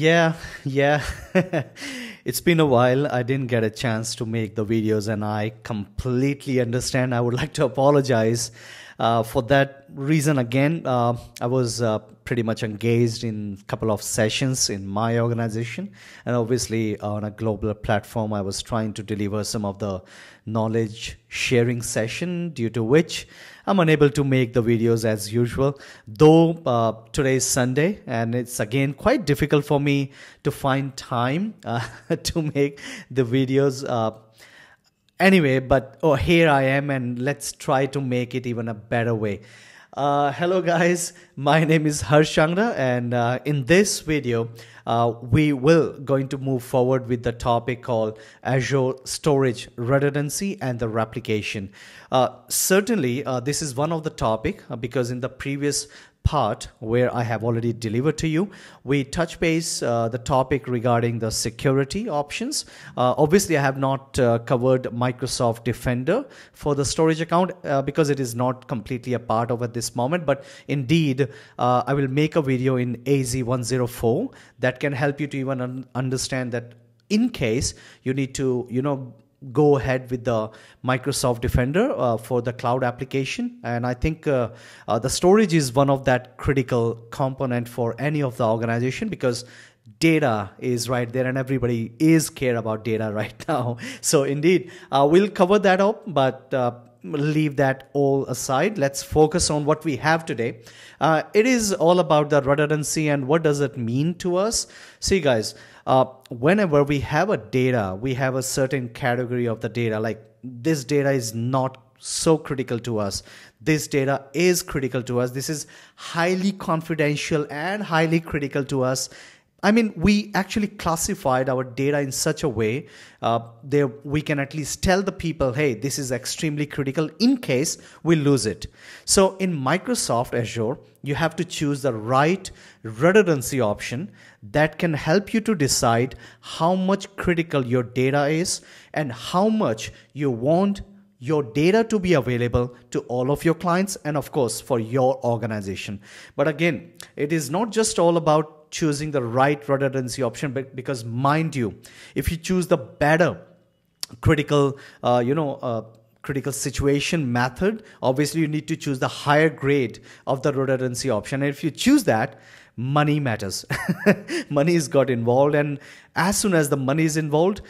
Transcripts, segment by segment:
Yeah, yeah. It's been a while. I didn't get a chance to make the videos, and I completely understand. I would like to apologize for that reason again. I was pretty much engaged in a couple of sessions in my organization, and obviously on a global platform, I was trying to deliver some of the knowledge sharing session, due to which I'm unable to make the videos as usual. Though today is Sunday, and it's again quite difficult for me to find time to make the videos. Anyway, but here I am, and let's try to make it even a better way. Hello guys, my name is HarshArena, and in this video we will going to move forward with the topic called Azure Storage Redundancy and the Replication. Certainly this is one of the topic because in the previous part where I have already delivered to you, we touch base the topic regarding the security options. Obviously I have not covered Microsoft Defender for the storage account because it is not completely a part of at this moment, but indeed I will make a video in AZ-104 that can help you to even understand that in case you need to go ahead with the Microsoft Defender for the cloud application. And I think the storage is one of that critical component for any of the organization, because data is right there and everybody is care about data right now. So indeed we'll cover that up, but leave that all aside. Let's focus on what we have today. It is all about the redundancy and what does it mean to us. See guys, whenever we have a data, we have a certain category of the data, like this data is not so critical to us, this data is critical to us, this is highly confidential and highly critical to us. I mean, we actually classified our data in such a way there we can at least tell the people, hey, this is extremely critical in case we lose it. So in Microsoft Azure, you have to choose the right redundancy option that can help you to decide how much critical your data is and how much you want your data to be available to all of your clients and of course for your organization. But again, it is not just all about choosing the right redundancy option, but because mind you, if you choose the better critical critical situation method, obviously you need to choose the higher grade of the redundancy option. And if you choose that, money matters. Money is got involved, and as soon as the money is involved,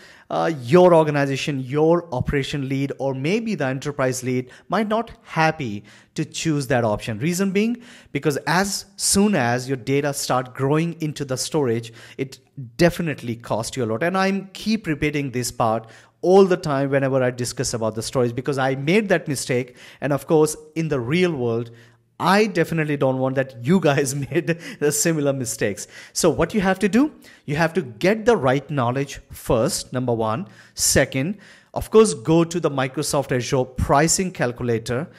your organization, your operation lead, or maybe the enterprise lead might not happy to choose that option. Reason being, because as soon as your data start growing into the storage, it definitely costs you a lot. And I'm keep repeating this part all the time whenever I discuss about the storage, because I made that mistake, and of course in the real world I definitely don't want that you guys made the similar mistakes. So what you have to do, you have to get the right knowledge first, number one. Second, of course, go to the Microsoft Azure pricing calculator,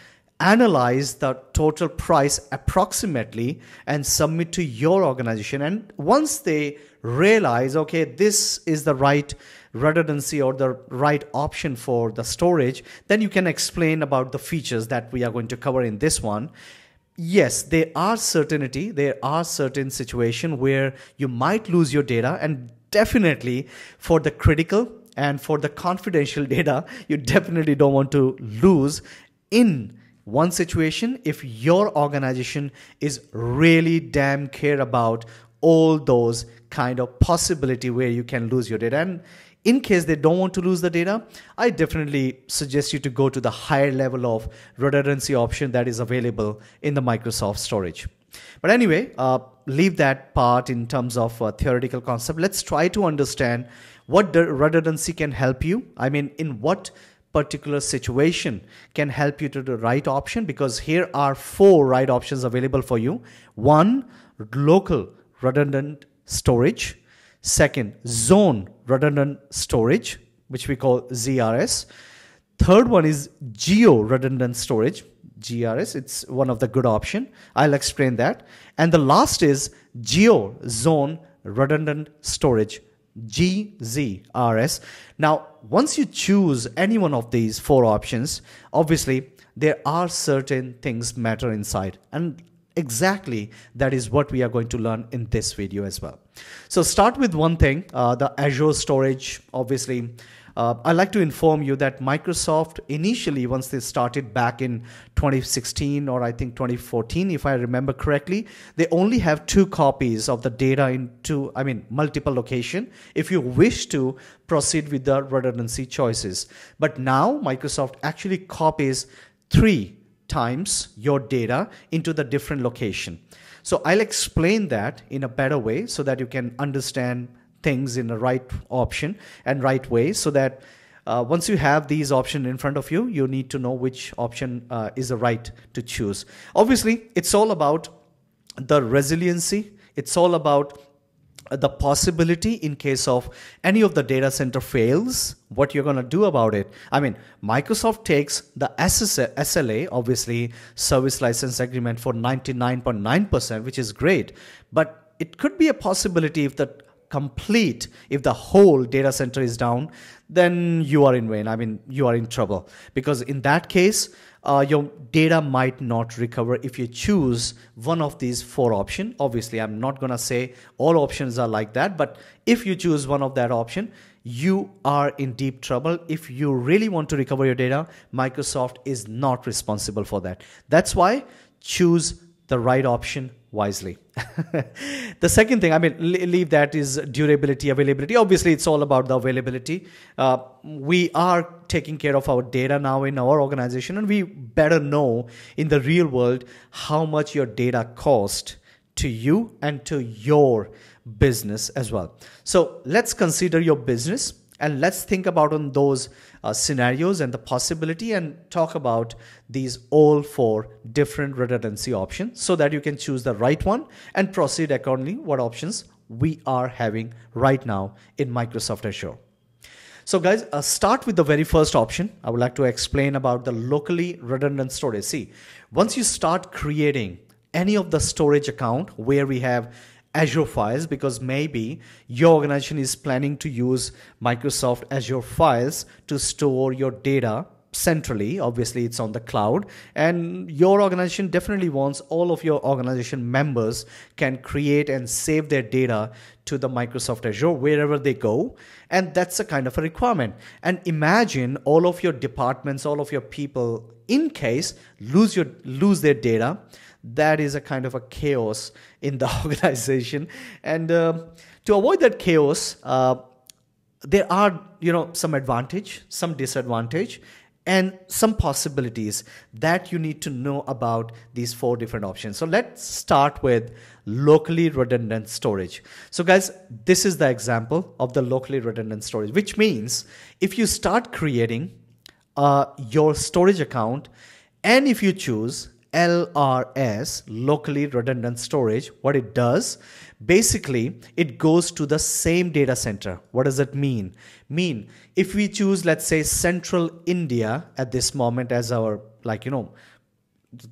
analyze the total price approximately and submit to your organization. And once they realize, okay, this is the right redundancy or the right option for the storage, then you can explain about the features that we are going to cover in this one. Yes, there are certain situations where you might lose your data, and definitely for the critical and for the confidential data, you definitely don't want to lose in one situation if your organization is really damn care about all those kind of possibility where you can lose your data. And in case they don't want to lose the data, I definitely suggest you to go to the higher level of redundancy option that is available in the Microsoft storage. But anyway, leave that part in terms of theoretical concept. Let's try to understand what the redundancy can help you. I mean, in what particular situation can help you to the right option, because here are 4 right options available for you. 1, local redundant storage. Second, zone redundant storage, which we call ZRS. Third one is geo redundant storage, GRS. It's one of the good option. I'll explain that. And the last is geo zone redundant storage, GZRS. Now, once you choose any one of these 4 options, obviously there are certain things matter inside. And Exactly, that is what we are going to learn in this video as well. So start with one thing, the Azure Storage. Obviously, I like to inform you that Microsoft initially, once they started back in 2016 or I think 2014, if I remember correctly, they only have 2 copies of the data into, multiple location if you wish to proceed with the redundancy choices. But now Microsoft actually copies 3 times your data into the different location. So I'll explain that in a better way so that you can understand things in the right option and right way, so that once you have these options in front of you, you need to know which option is the right to choose. Obviously, it's all about the resiliency. It's all about the possibility in case of any of the data center fails, what you're going to do about it. Microsoft takes the SLA, obviously service license agreement, for 99.9%, which is great. But it could be a possibility if the whole data center is down, then you are in vain. You are in trouble, because in that case, your data might not recover if you choose one of these 4 options. Obviously, I'm not going to say all options are like that, but if you choose one of that option, you are in deep trouble. If you really want to recover your data, Microsoft is not responsible for that. That's why choose the right option wisely. The second thing, leave that, is durability, availability. Obviously, it's all about the availability. We are taking care of our data now in our organization, and we better know in the real world how much your data cost to you and to your business as well. So let's consider your business and let's think about on those scenarios and the possibility, and talk about these all 4 different redundancy options so that you can choose the right one and proceed accordingly what options we are having right now in Microsoft Azure. So guys, start with the very first option. I would like to explain about the locally redundant storage. See, once you start creating any of the storage account where we have Azure files, because maybe your organization is planning to use Microsoft Azure files to store your data centrally. Obviously, it's on the cloud, and your organization definitely wants all of your organization members can create and save their data to the Microsoft Azure wherever they go, and that's a kind of a requirement. And imagine all of your departments, all of your people, in case lose their data. That is a kind of a chaos in the organization, and to avoid that chaos, there are some advantage, some disadvantage, and some possibilities that you need to know about these 4 different options. So let's start with locally redundant storage. So guys, this is the example of the locally redundant storage, which means if you start creating your storage account, and if you choose LRS, locally redundant storage, what it does, basically it goes to the same data center. What does that mean? If we choose, let's say, Central India at this moment as our,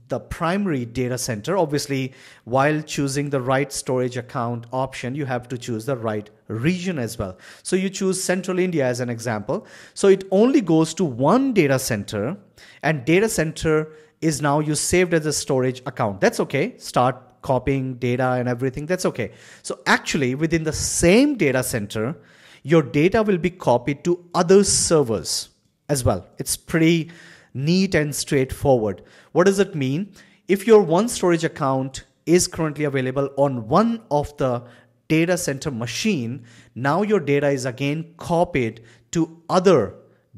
the primary data center, obviously while choosing the right storage account option, you have to choose the right region as well. So you choose Central India as an example. So it only goes to one data center, and data center is now you saved as a storage account. That's okay. Start copying data and everything. That's okay. So actually within the same data center, your data will be copied to other servers as well. It's pretty neat and straightforward. What does it mean? If your one storage account is currently available on one of the data center machine, now your data is again copied to other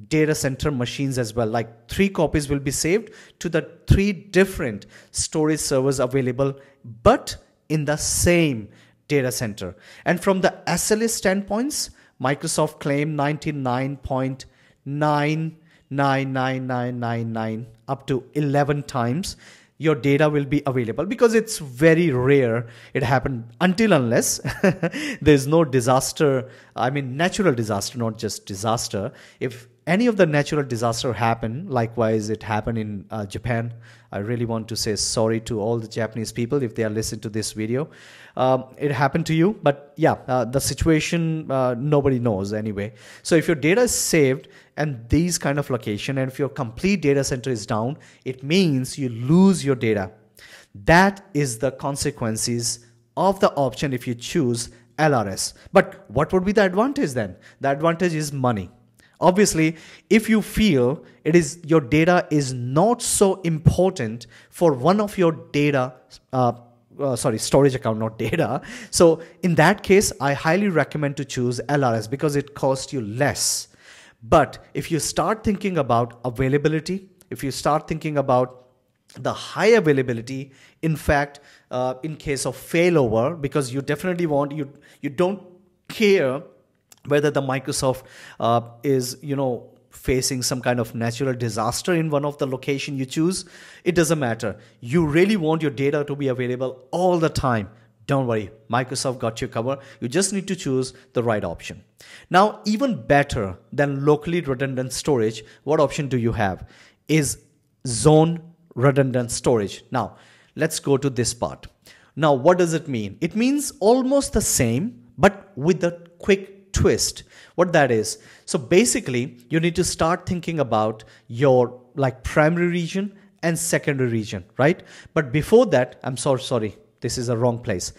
data center machines as well. Like 3 copies will be saved to the 3 different storage servers available, but in the same data center. And from the SLA standpoints, Microsoft claim 99.99999 up to 11 times your data will be available, because it's very rare it happened until unless there's no disaster, natural disaster, not just disaster. If any of the natural disaster happen, likewise it happened in Japan. I really want to say sorry to all the Japanese people if they are listening to this video. It happened to you, but yeah, the situation nobody knows anyway. So if your data is saved and these kind of location, and if your complete data center is down, it means you lose your data. That is the consequences of the option if you choose LRS. But what would be the advantage then? The advantage is money. Obviously, if you feel your data is not so important for one of your data, storage account, not data. So in that case, I highly recommend to choose LRS because it costs you less. But if you start thinking about availability, if you start thinking about the high availability, in fact, in case of failover, because you definitely want, you don't care whether the Microsoft is, facing some kind of natural disaster in one of the location you choose, it doesn't matter. You really want your data to be available all the time. Don't worry, Microsoft got you covered. You just need to choose the right option. Now, even better than locally redundant storage, what option do you have? Is zone redundant storage. Now, let's go to this part. Now, what does it mean? It means almost the same, but with a quick twist. What that is? So basically, you need to start thinking about your primary region and secondary region, right? But before that, I'm sorry, this is a wrong place.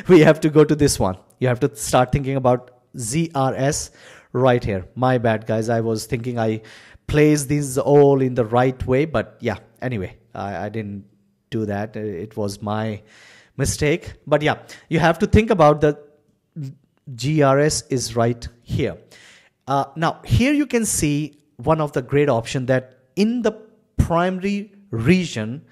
We have to go to this one. You have to start thinking about ZRS right here. My bad, guys. I was thinking I placed these all in the right way, but yeah, anyway, I didn't do that. It was my mistake. But yeah, you have to think about the GRS is right here. Now, here you can see one of the great options that in the primary region,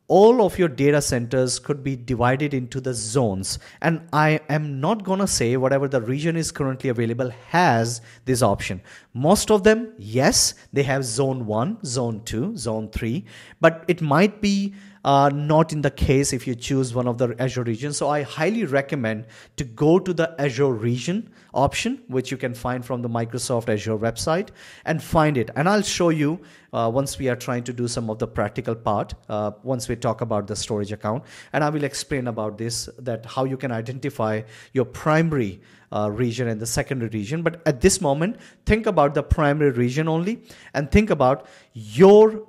all of your data centers could be divided into the zones. And I am not going to say whatever the region is currently available has this option. Most of them, yes, they have zone 1, zone 2, zone 3, but it might be not in the case if you choose one of the Azure regions. So I highly recommend to go to the Azure region option, which you can find from the Microsoft Azure website, and find it. And I'll show you once we are trying to do some of the practical part, once we talk about the storage account. And I will explain about this, that how you can identify your primary region and the secondary region. But at this moment, think about the primary region only, and think about your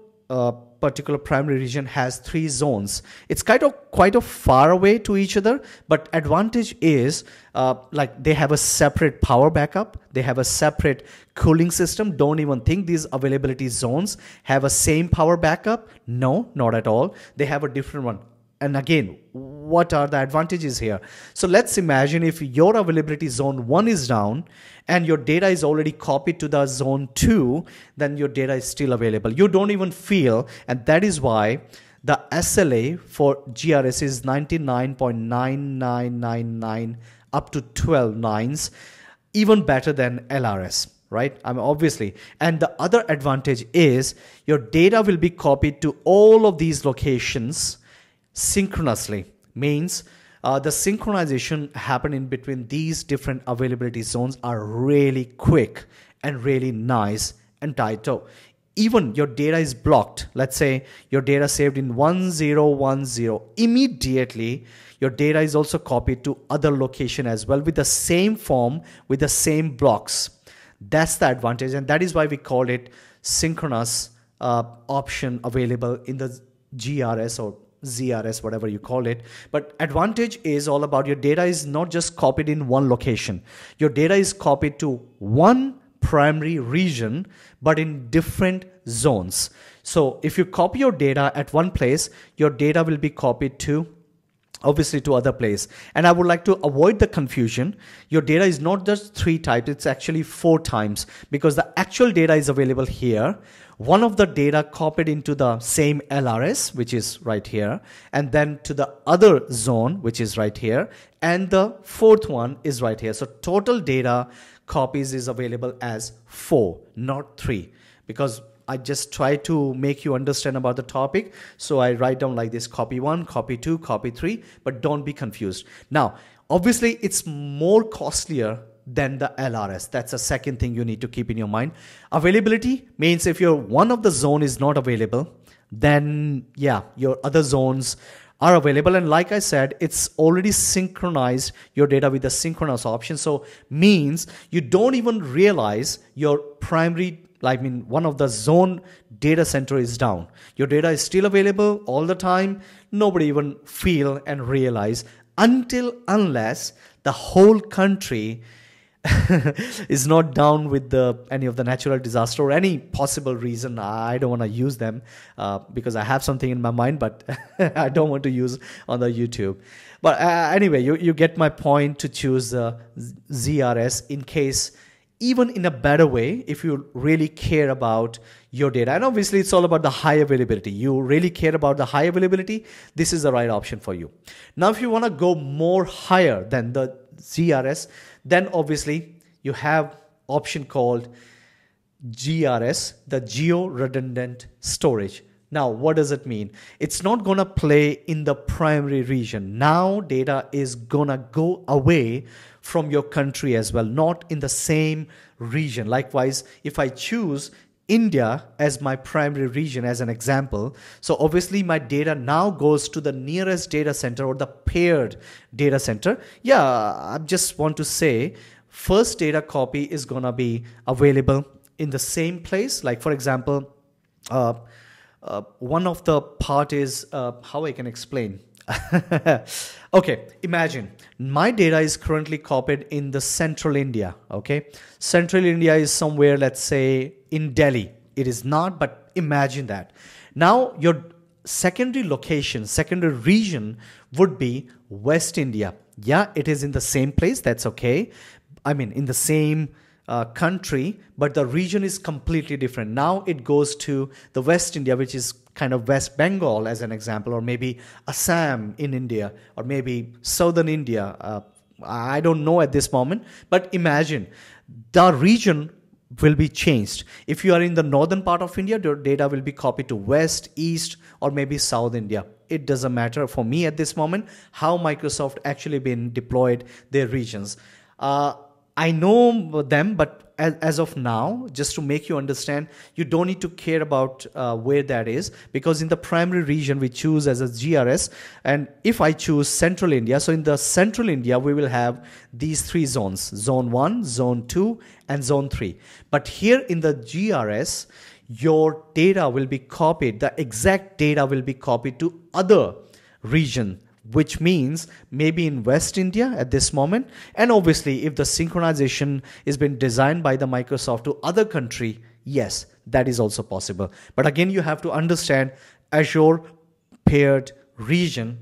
particular primary region has 3 zones. It's quite a far away to each other, but advantage is they have a separate power backup. They have a separate cooling system. Don't even think these availability zones have a same power backup. No, not at all. They have a different one. And again, what are the advantages here? So let's imagine if your availability zone 1 is down and your data is already copied to the zone 2, then your data is still available. You don't even feel, and that is why the SLA for GRS is 99.9999 up to 12 nines, even better than LRS. Right? I mean, obviously. And the other advantage is your data will be copied to all of these locations synchronously. Means the synchronization happen in between these different availability zones are really quick and really nice and tight. So even your data is blocked. Let's say your data saved in 1010. Immediately, your data is also copied to other location as well with the same form, with the same blocks. That's the advantage, and that is why we call it synchronous option available in the GRS or ZRS, whatever you call it. But advantage is all about your data is not just copied in one location. Your data is copied to one primary region, but in different zones. So if you copy your data at one place, your data will be copied to obviously to other place. And I would like to avoid the confusion. Your data is not just 3 types, it's actually 4 times, because the actual data is available here. One of the data copied into the same LRS, which is right here, and then to the other zone, which is right here, and the 4th one is right here. So total data copies is available as 4, not 3, because I just try to make you understand about the topic. So I write down like this: copy 1, copy 2, copy 3, but don't be confused. Now, obviously it's more costlier than the LRS. That's the second thing you need to keep in your mind. Availability means if your one of the zone is not available, then yeah, your other zones are available. And like I said, it's already synchronized your data with the synchronous option. So means you don't even realize your primary like in one of the zone data center is down. Your data is still available all the time. Nobody even feel and realize unless the whole country is not down with any of the natural disaster or any possible reason. I don't want to use them because I have something in my mind, but I don't want to use on the YouTube. But anyway, you get my point to choose ZRS in case, even in a better way, if you really care about your data. And obviously it's all about the high availability. You really care about the high availability, this is the right option for you. Now if you want to go more higher than the ZRS, then obviously you have option called GRS, the Geo Redundant Storage. Now, what does it mean? It's not gonna play in the primary region. Now data is gonna go away from your country as well, not in the same region. Likewise, if I choose India as my primary region as an example, so obviously my data now goes to the nearest data center or the paired data center. Yeah, I just want to say first data copy is gonna be available in the same place. Like for example, one of the part is how I can explain. Okay, imagine my data is currently copied in the central India. Okay, central India is somewhere, let's say in Delhi. It is not, but imagine that. Now your secondary location, secondary region would be West India. Yeah, it is in the same place. That's okay. I mean, in the same country, but the region is completely different. Now it goes to the West India, which is kind of West Bengal as an example, or maybe Assam in India, or maybe Southern India. I don't know at this moment, but imagine the region will be changed. If you are in the northern part of India, your data will be copied to West, East, or maybe South India. It doesn't matter for me at this moment how Microsoft actually been deployed their regions. I know them, but as of now, just to make you understand, you don't need to care about where that is, because in the primary region we choose as a GRS. And if I choose Central India, so in the Central India, we will have these three zones, Zone 1, Zone 2, and Zone 3. But here in the GRS, your data will be copied, the exact data will be copied to other region, which means maybe in West India at this moment. And obviously, if the synchronization is been designed by the Microsoft to other country, yes, that is also possible. But again, you have to understand Azure paired region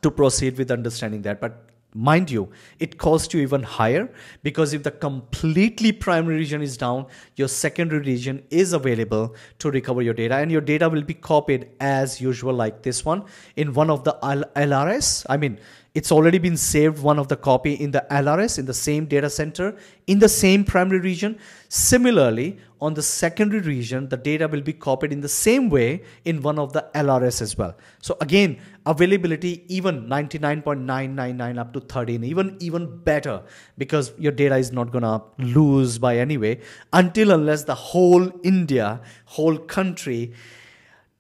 to proceed with understanding that. But mind you, it costs you even higher, because if the completely primary region is down, your secondary region is available to recover your data, and your data will be copied as usual like this one in one of the LRS. I mean, it's already been saved, one of the copy in the LRS, in the same data center, in the same primary region. Similarly, on the secondary region, the data will be copied in the same way in one of the LRS as well. So again, availability even 99.999 up to 13, even better, because your data is not gonna lose by anyway, unless the whole India, whole country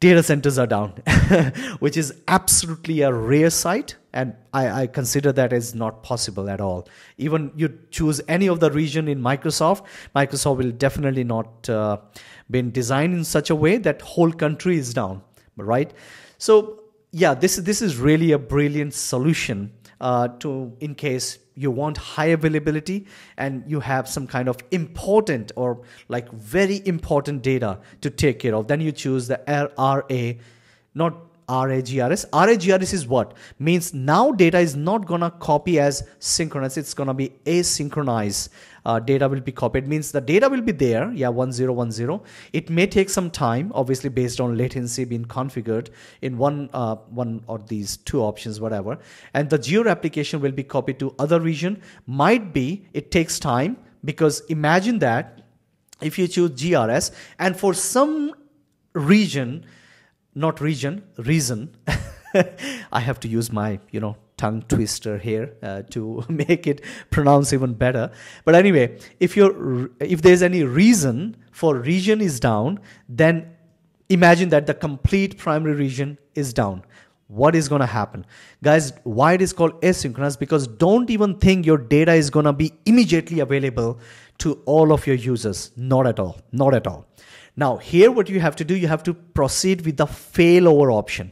data centers are down, which is absolutely a rare sight. And I consider that as not possible at all. Even you choose any of the region in Microsoft will definitely not been designed in such a way that whole country is down, right? So yeah, this is really a brilliant solution to, in case you want high availability and you have some kind of important or like very important data to take care of. Then you choose the RA, not RAGRS. RAGRS is what? Means now data is not gonna copy as synchronous, it's gonna be asynchronous. Data will be copied, means the data will be there, yeah, 1010. It may take some time, obviously based on latency being configured in one or these two options, whatever. And the geo replication will be copied to other region. Might be it takes time, because imagine that if you choose GRS and for some reason, not region, reason, I have to use my, tongue twister here to make it pronounce even better. But anyway, if there's any reason for region is down, then imagine that the complete primary region is down. what is going to happen? Guys, why it is called asynchronous? Because don't even think your data is going to be immediately available to all of your users. Not at all. Not at all. Now, here what you have to do, you have to proceed with the failover option.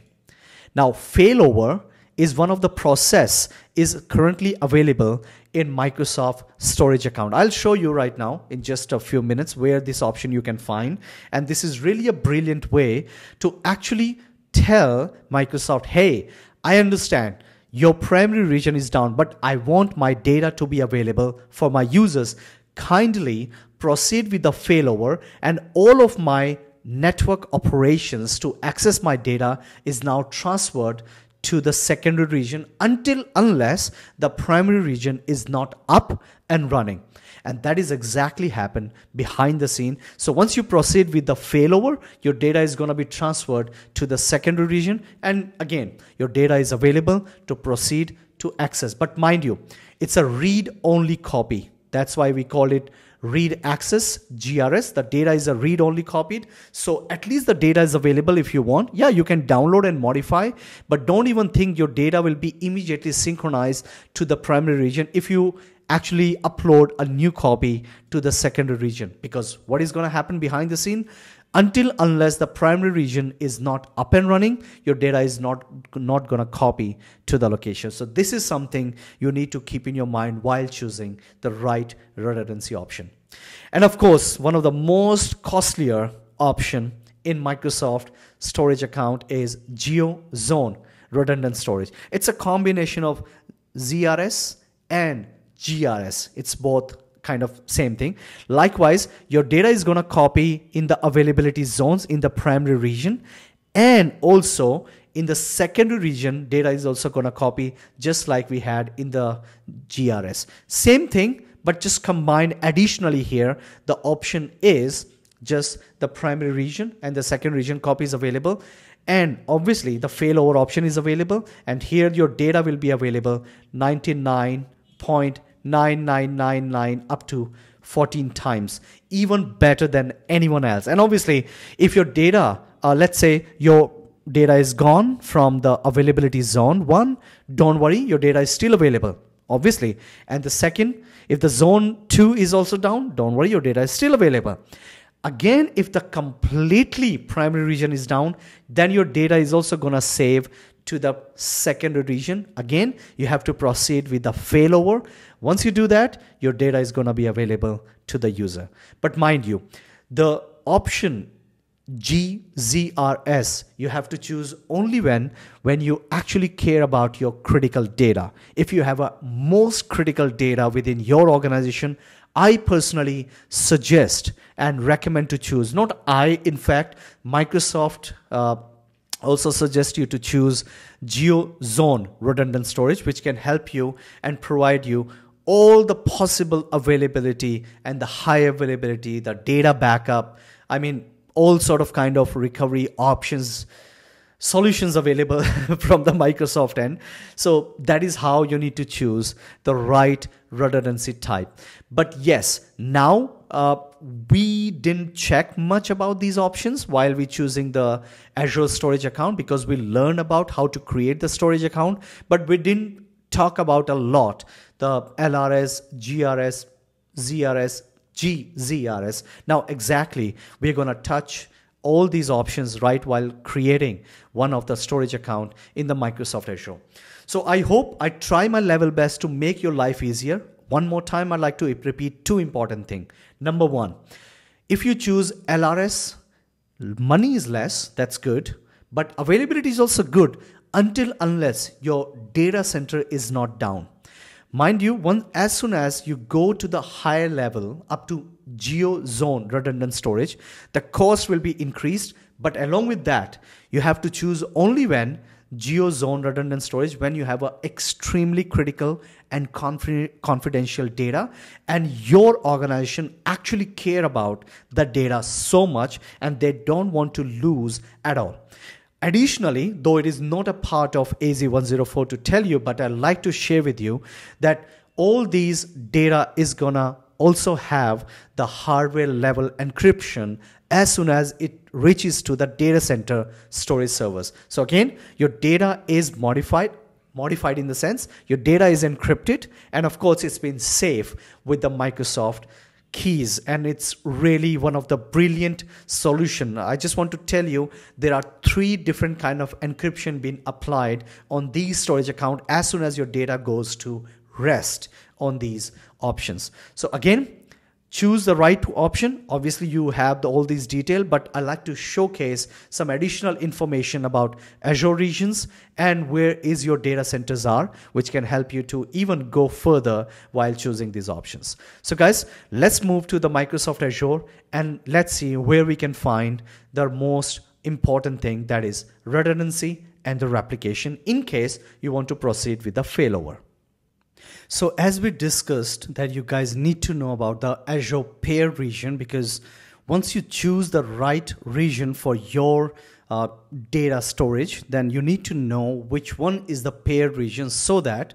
Now, failover is one of the process is currently available in Microsoft Storage account. I'll show you right now in just a few minutes where this option you can find. And this is really a brilliant way to actually tell Microsoft, hey, I understand your primary region is down, but I want my data to be available for my users. Kindly proceed with the failover, and all of my network operations to access my data is now transferred to the secondary region unless the primary region is not up and running. And that is exactly happened behind the scene. So once you proceed with the failover, your data is going to be transferred to the secondary region. And again, your data is available to proceed to access. But mind you, it's a read-only copy. That's why we call it read access GRS. The data is a read-only copied. So at least the data is available if you want. Yeah, you can download and modify, but don't even think your data will be immediately synchronized to the primary region if you actually upload a new copy to the secondary region. Because what is going to happen behind the scene? Unless the primary region is not up and running, your data is not going to copy to the location. So this is something you need to keep in your mind while choosing the right redundancy option. And of course, one of the most costlier option in Microsoft Storage account is GeoZone redundant storage. It's a combination of ZRS and GRS. It's both kind of same thing. Likewise, your data is going to copy in the availability zones in the primary region, and also in the secondary region, data is also going to copy just like we had in the GRS. Same thing, but just combined additionally here, the option is just the primary region and the second region copy is available. And obviously the failover option is available. And here your data will be available 99.9999 up to 14 times, even better than anyone else. And obviously, if your data, let's say your data is gone from the availability zone 1, don't worry, your data is still available, obviously. And the second, if the zone 2 is also down, don't worry, your data is still available. Again, if the completely primary region is down, then your data is also going to save to the secondary region. Again, you have to proceed with the failover. Once you do that, your data is going to be available to the user. But mind you, the option GZRS, you have to choose only when you actually care about your critical data. If you have a most critical data within your organization, I personally suggest and recommend to choose, not I, in fact, Microsoft also suggest you to choose GeoZone redundant storage, which can help you and provide you all the possible availability and the high availability, the data backup, I mean, all sort of kind of recovery options, solutions available from the Microsoft end. So that is how you need to choose the right redundancy type. But yes, now we didn't check much about these options while we choosing the Azure Storage account, because we learned about how to create the storage account, but we didn't talk about a lot the LRS, GRS, ZRS, GZRS. Now exactly, we're going to touch all these options right while creating one of the storage account in the Microsoft Azure. So I hope I try my level best to make your life easier. One more time, I'd like to repeat two important things. Number one, if you choose LRS, money is less, that's good, but availability is also good unless your data center is not down. Mind you, as soon as you go to the higher level up to GeoZone redundant storage, the cost will be increased. But along with that, you have to choose only when GeoZone redundant storage when you have a extremely critical and confidential data, and your organization actually care about the data so much and they don't want to lose at all. Additionally, though it is not a part of AZ-104 to tell you, but I'd like to share with you that all these data is gonna also have the hardware level encryption as soon as it reaches to the data center storage servers. So again, your data is modified in the sense your data is encrypted, and of course it's been safe with the Microsoft keys, and it's really one of the brilliant solution. I just want to tell you there are 3 different kind of encryption being applied on these storage account as soon as your data goes to rest on these options. So again, choose the right option. Obviously you have all these details, but I like to showcase some additional information about Azure regions and where is your data centers are, which can help you to even go further while choosing these options. So guys, let's move to the Microsoft Azure and let's see where we can find the most important thing, that is redundancy and the replication in case you want to proceed with the failover. So as we discussed that you guys need to know about the Azure pair region, because once you choose the right region for your data storage, then you need to know which one is the pair region so that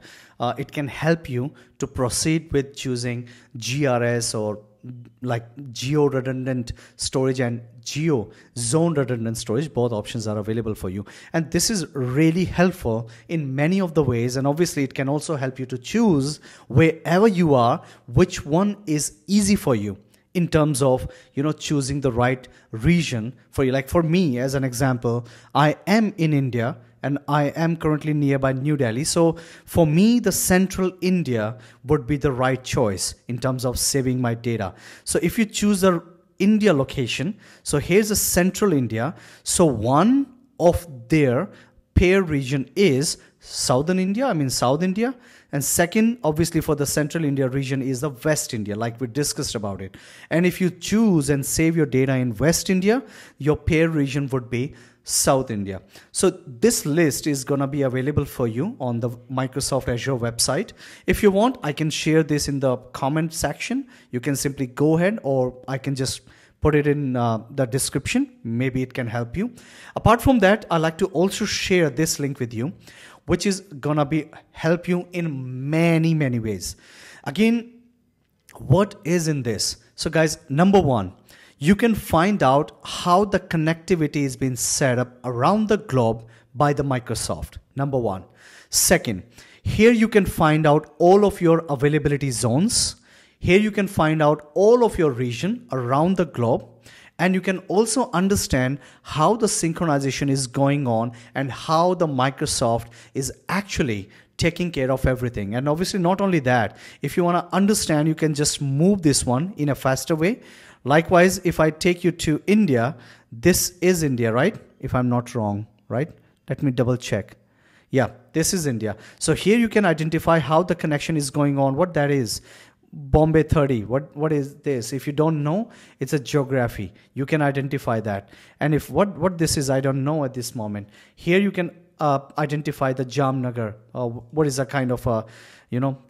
it can help you to proceed with choosing GRS or like geo redundant storage and geo zone redundant storage. Both options are available for you, and this is really helpful in many of the ways, and obviously it can also help you to choose wherever you are which one is easy for you in terms of choosing the right region for you. Like for me, as an example, I am in India and I am currently nearby New Delhi. So for me, the central India would be the right choice in terms of saving my data. So if you choose the India location, so here's a central India. So one of their pair region is Southern India, South India. And second, obviously for the central India region is the West India, like we discussed about it. And if you choose and save your data in West India, your pair region would be South India. So this list is going to be available for you on the Microsoft Azure website. If you want, I can share this in the comment section. You can simply go ahead, or I can just put it in the description. Maybe it can help you. Apart from that, I like to also share this link with you, which is gonna be help you in many ways. Again, what is in this? So guys, number one, you can find out how the connectivity is being set up around the globe by the Microsoft. Number one. Second, here you can find out all of your availability zones. Here you can find out all of your region around the globe. And you can also understand how the synchronization is going on and how the Microsoft is actually taking care of everything. And obviously not only that, if you want to understand, you can just move this one in a faster way. Likewise, if I take you to India, this is India, right? If I'm not wrong, right? Let me double check. Yeah, this is India. So here you can identify how the connection is going on, what that is. Bombay 30, what is this? If you don't know, it's a geography. You can identify that. And if what this is, I don't know at this moment. Here you can identify the Jamnagar, what is a kind of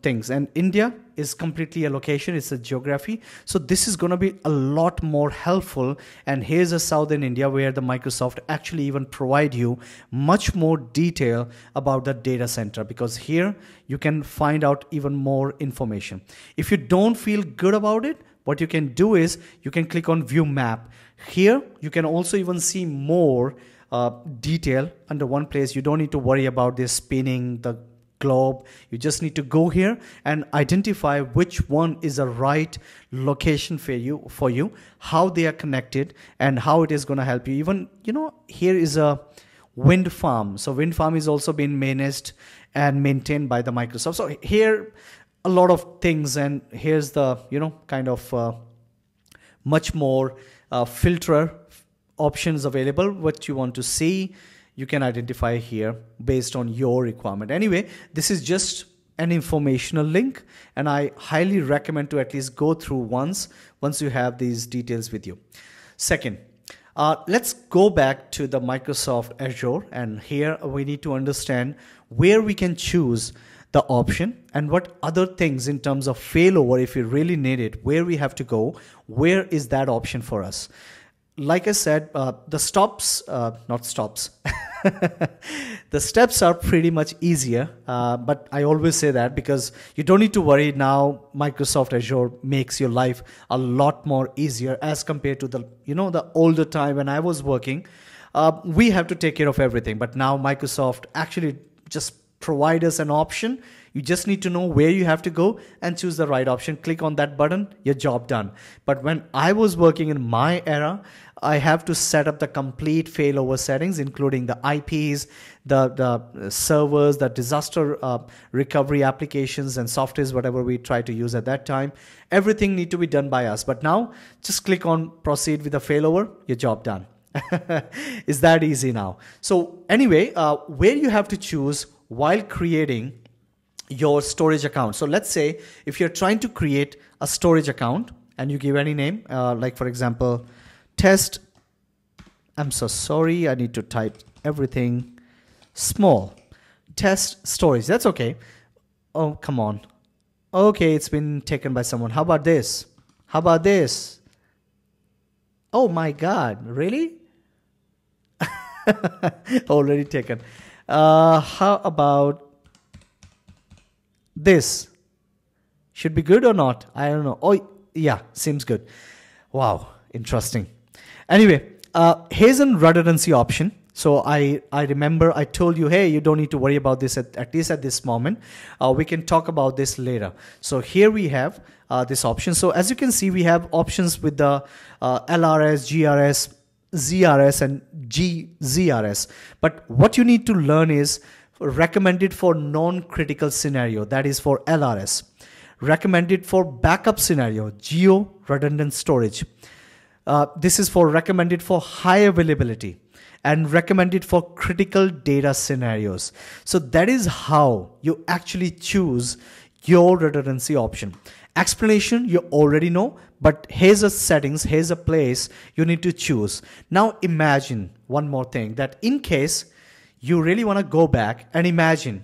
things. And India is completely a location, it's a geography. So this is going to be a lot more helpful. And here's a Southern India where the Microsoft actually even provide you much more detail about the data center, because here you can find out even more information. If you don't feel good about it, what you can do is you can click on view map. Here you can also even see more detail under one place. You don't need to worry about this spinning the globe. You just need to go here and identify which one is the right location for you, how they are connected, and how it is going to help you. Even here is a wind farm. So wind farm is also being managed and maintained by the Microsoft. So here a lot of things, and here's the kind of much more filter options available. What you want to see, you can identify here based on your requirement. Anyway, this is just an informational link, and I highly recommend to at least go through once you have these details with you. Second, let's go back to the Microsoft Azure, and here we need to understand where we can choose the option and what other things in terms of failover, if we really need it, where we have to go, where is that option for us. Like I said, the stops, not stops, The steps are pretty much easier, but I always say that because you don't need to worry now. Microsoft Azure makes your life a lot more easier as compared to the older time when I was working. We have to take care of everything, but now Microsoft actually just provide us an option. You just need to know where you have to go and choose the right option. Click on that button, your job done. But when I was working in my era, I have to set up the complete failover settings, including the IPs, the servers, the disaster recovery applications and softwares, whatever we try to use at that time. Everything need to be done by us. But now just click on proceed with the failover, your job done. It's that easy now. So anyway, where you have to choose while creating your storage account. So let's say if you're trying to create a storage account and you give any name, like for example, test, I'm so sorry, I need to type everything small, test storage, that's okay. Oh, come on. Okay, it's been taken by someone. How about this? How about this? Oh my God, really? Already taken. How about this? Should be good or not? I don't know. Oh, yeah, seems good. Wow, interesting. Anyway, here's a redundancy option. So I remember I told you, hey, you don't need to worry about this at least at this moment. We can talk about this later. So here we have this option. So as you can see, we have options with the LRS, GRS, ZRS and GZRS. But what you need to learn is recommended for non-critical scenario, that is for LRS. Recommended for backup scenario, geo redundant storage. This is for recommended for high availability and recommended for critical data scenarios. So that is how you actually choose your redundancy option. Explanation you already know, but here's a settings, here's a place you need to choose. Now imagine one more thing, that in case you really want to go back and imagine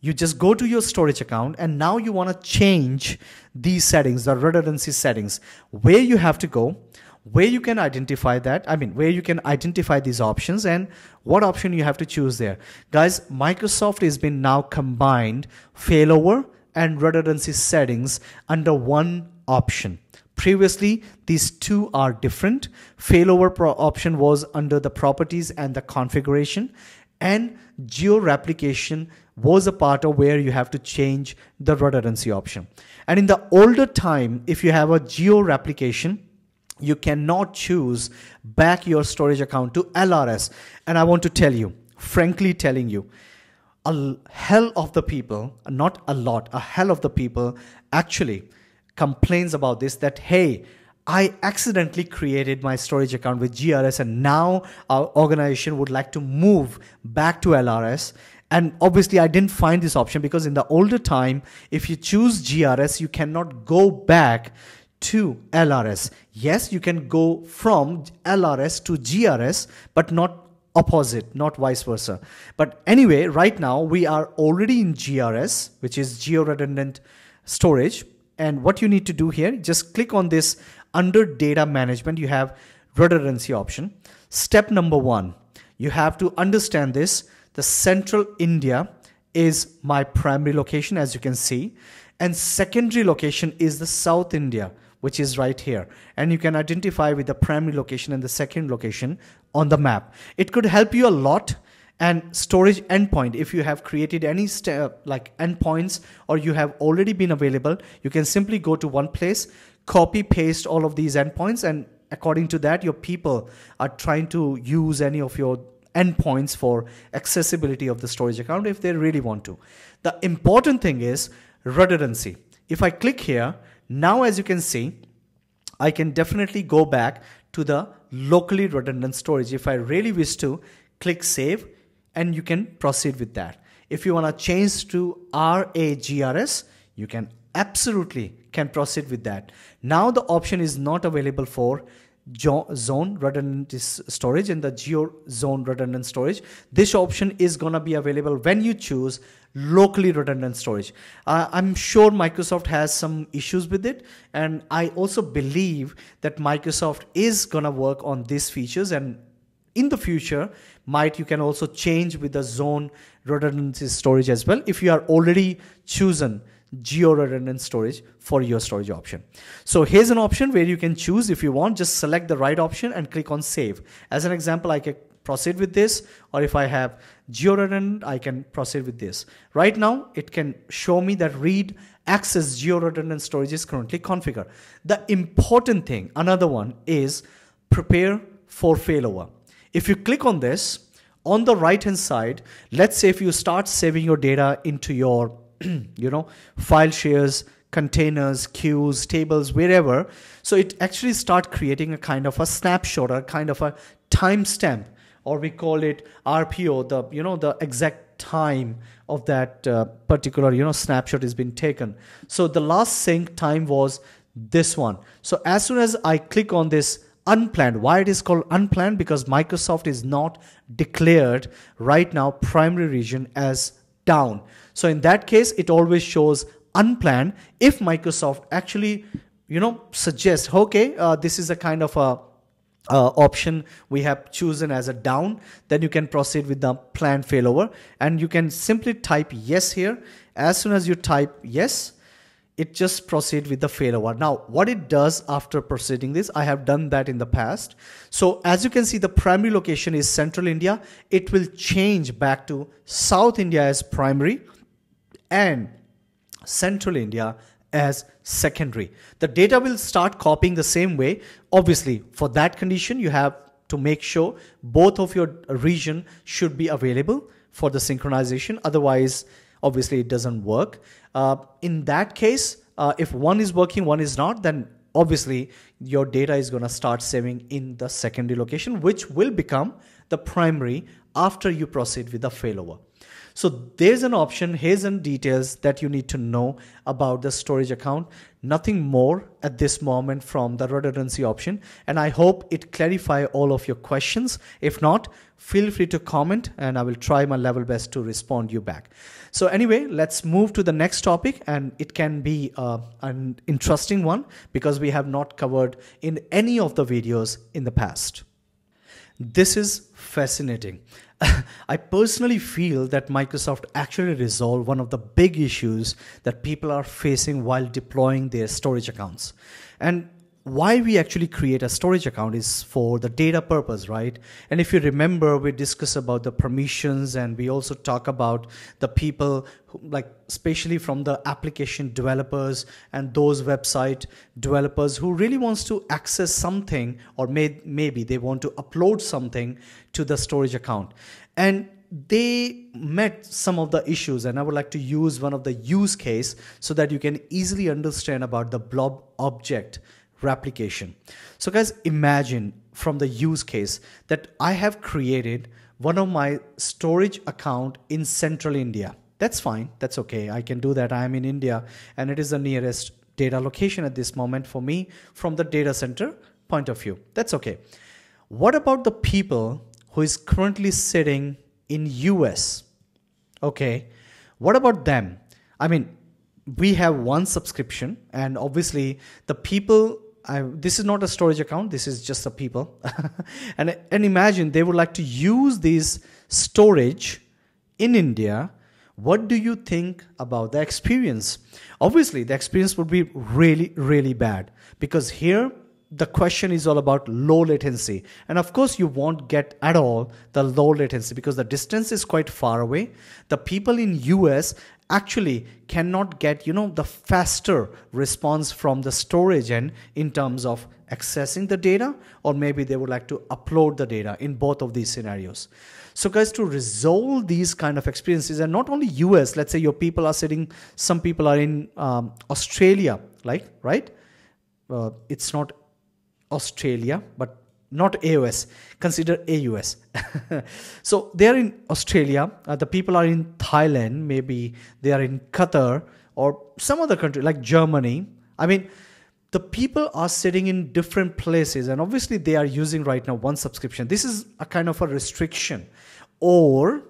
you just go to your storage account and now you want to change these settings, the redundancy settings, where you have to go, where you can identify that, where you can identify these options and what option you have to choose there. Guys, Microsoft has been now combined failover and redundancy settings under one option. Previously, these two are different. Failover option was under the properties and the configuration, and geo replication was a part of where you have to change the redundancy option. And in the older time, if you have a geo replication, you cannot choose back your storage account to LRS. And I want to tell you, frankly telling you, a hell of the people, not a lot, a hell of the people actually complains about this, that hey, I accidentally created my storage account with GRS and now our organization would like to move back to LRS. And obviously I didn't find this option because in the older time, if you choose GRS, you cannot go back to LRS. Yes, you can go from LRS to GRS, but not opposite, not vice versa. But anyway, right now we are already in GRS, which is geo redundant storage. And what you need to do here, just click on this under data management, you have redundancy option. Step number one, you have to understand this. The central India is my primary location, as you can see, and secondary location is the South India, which is right here. And you can identify with the primary location and the second location on the map. It could help you a lot. And storage endpoint, if you have created any like endpoints or you have already been available, you can simply go to one place, copy paste all of these endpoints, and according to that your people are trying to use any of your endpoints for accessibility of the storage account if they really want to. The important thing is redundancy. If I click here, now as you can see, I can definitely go back to the locally redundant storage. If I really wish to, click save and you can proceed with that. If you want to change to RAGRS, you can absolutely proceed with that. Now the option is not available for zone redundant storage and the geo zone redundant storage. This option is going to be available when you choose locally redundant storage. I'm sure Microsoft has some issues with it, and I also believe that Microsoft is going to work on these features and in the future, you can also change with the zone redundancy storage as well if you are already chosen geo-redundant storage for your storage option. So here's an option where you can choose if you want, just select the right option and click on save. As an example, I can proceed with this, or if I have geo-redundant, I can proceed with this. Right now, it can show me that read access geo-redundant storage is currently configured. The important thing, another one, is prepare for failover. If you click on this, on the right hand side, let's say if you start saving your data into your file shares, containers, queues, tables, wherever, so it actually start creating a kind of a snapshot, or a kind of a timestamp, or we call it RPO, the exact time of that particular snapshot has been taken. So the last sync time was this one. So as soon as I click on this unplanned, why it is called unplanned? Because Microsoft is not declared right now primary region as down. So in that case, it always shows unplanned. If Microsoft actually suggests, okay, this is a kind of a option we have chosen as a down, then you can proceed with the planned failover, and you can simply type yes here. As soon as you type yes, it just proceed with the failover. Now, what it does after proceeding this, I have done that in the past. So as you can see, the primary location is Central India. It will change back to South India as primary and Central India as secondary. The data will start copying the same way. Obviously, for that condition, you have to make sure both of your region should be available for the synchronization. Otherwise, obviously, it doesn't work. In that case, if one is working, one is not, then obviously your data is going to start saving in the secondary location, which will become the primary after you proceed with the failover. So there's an option, here's some details that you need to know about the storage account. Nothing more at this moment from the redundancy option. And I hope it clarify all of your questions. If not, feel free to comment and I will try my level best to respond you back. So anyway, let's move to the next topic, and it can be an interesting one because we have not covered in any of the videos in the past. This is fascinating. I personally feel that Microsoft actually resolved one of the big issues that people are facing while deploying their storage accounts. And why we actually create a storage account is for the data purpose, right? And if you remember, we discussed about the permissions, and we also talk about the people who, like especially from the application developers and those website developers who really wants to access something, or maybe they want to upload something to the storage account. And they met some of the issues, and I would like to use one of the use case so that you can easily understand about the blob object replication. So guys, imagine from the use case that I have created one of my storage account in Central India. That's fine. That's okay. I can do that. I am in India and it is the nearest data location at this moment for me from the data center point of view. That's okay. What about the people who is currently sitting in US? Okay. What about them? I mean, we have one subscription, and obviously the people, this is not a storage account, this is just the people. and imagine they would like to use this storage in India. What do you think about the experience? Obviously, the experience would be really, really bad, because here the question is all about low latency. And of course, you won't get at all the low latency because the distance is quite far away. The people in US actually cannot get, the faster response from the storage end in terms of accessing the data, or maybe they would like to upload the data in both of these scenarios. So guys, to resolve these kind of experiences, and not only US, let's say your people are sitting, some people are in Australia, right? It's not Australia, but not AOS, consider AUS. So they are in Australia, the people are in Thailand, maybe they are in Qatar or some other country like Germany. I mean, the people are sitting in different places, and obviously they are using right now one subscription. This is a kind of a restriction. Or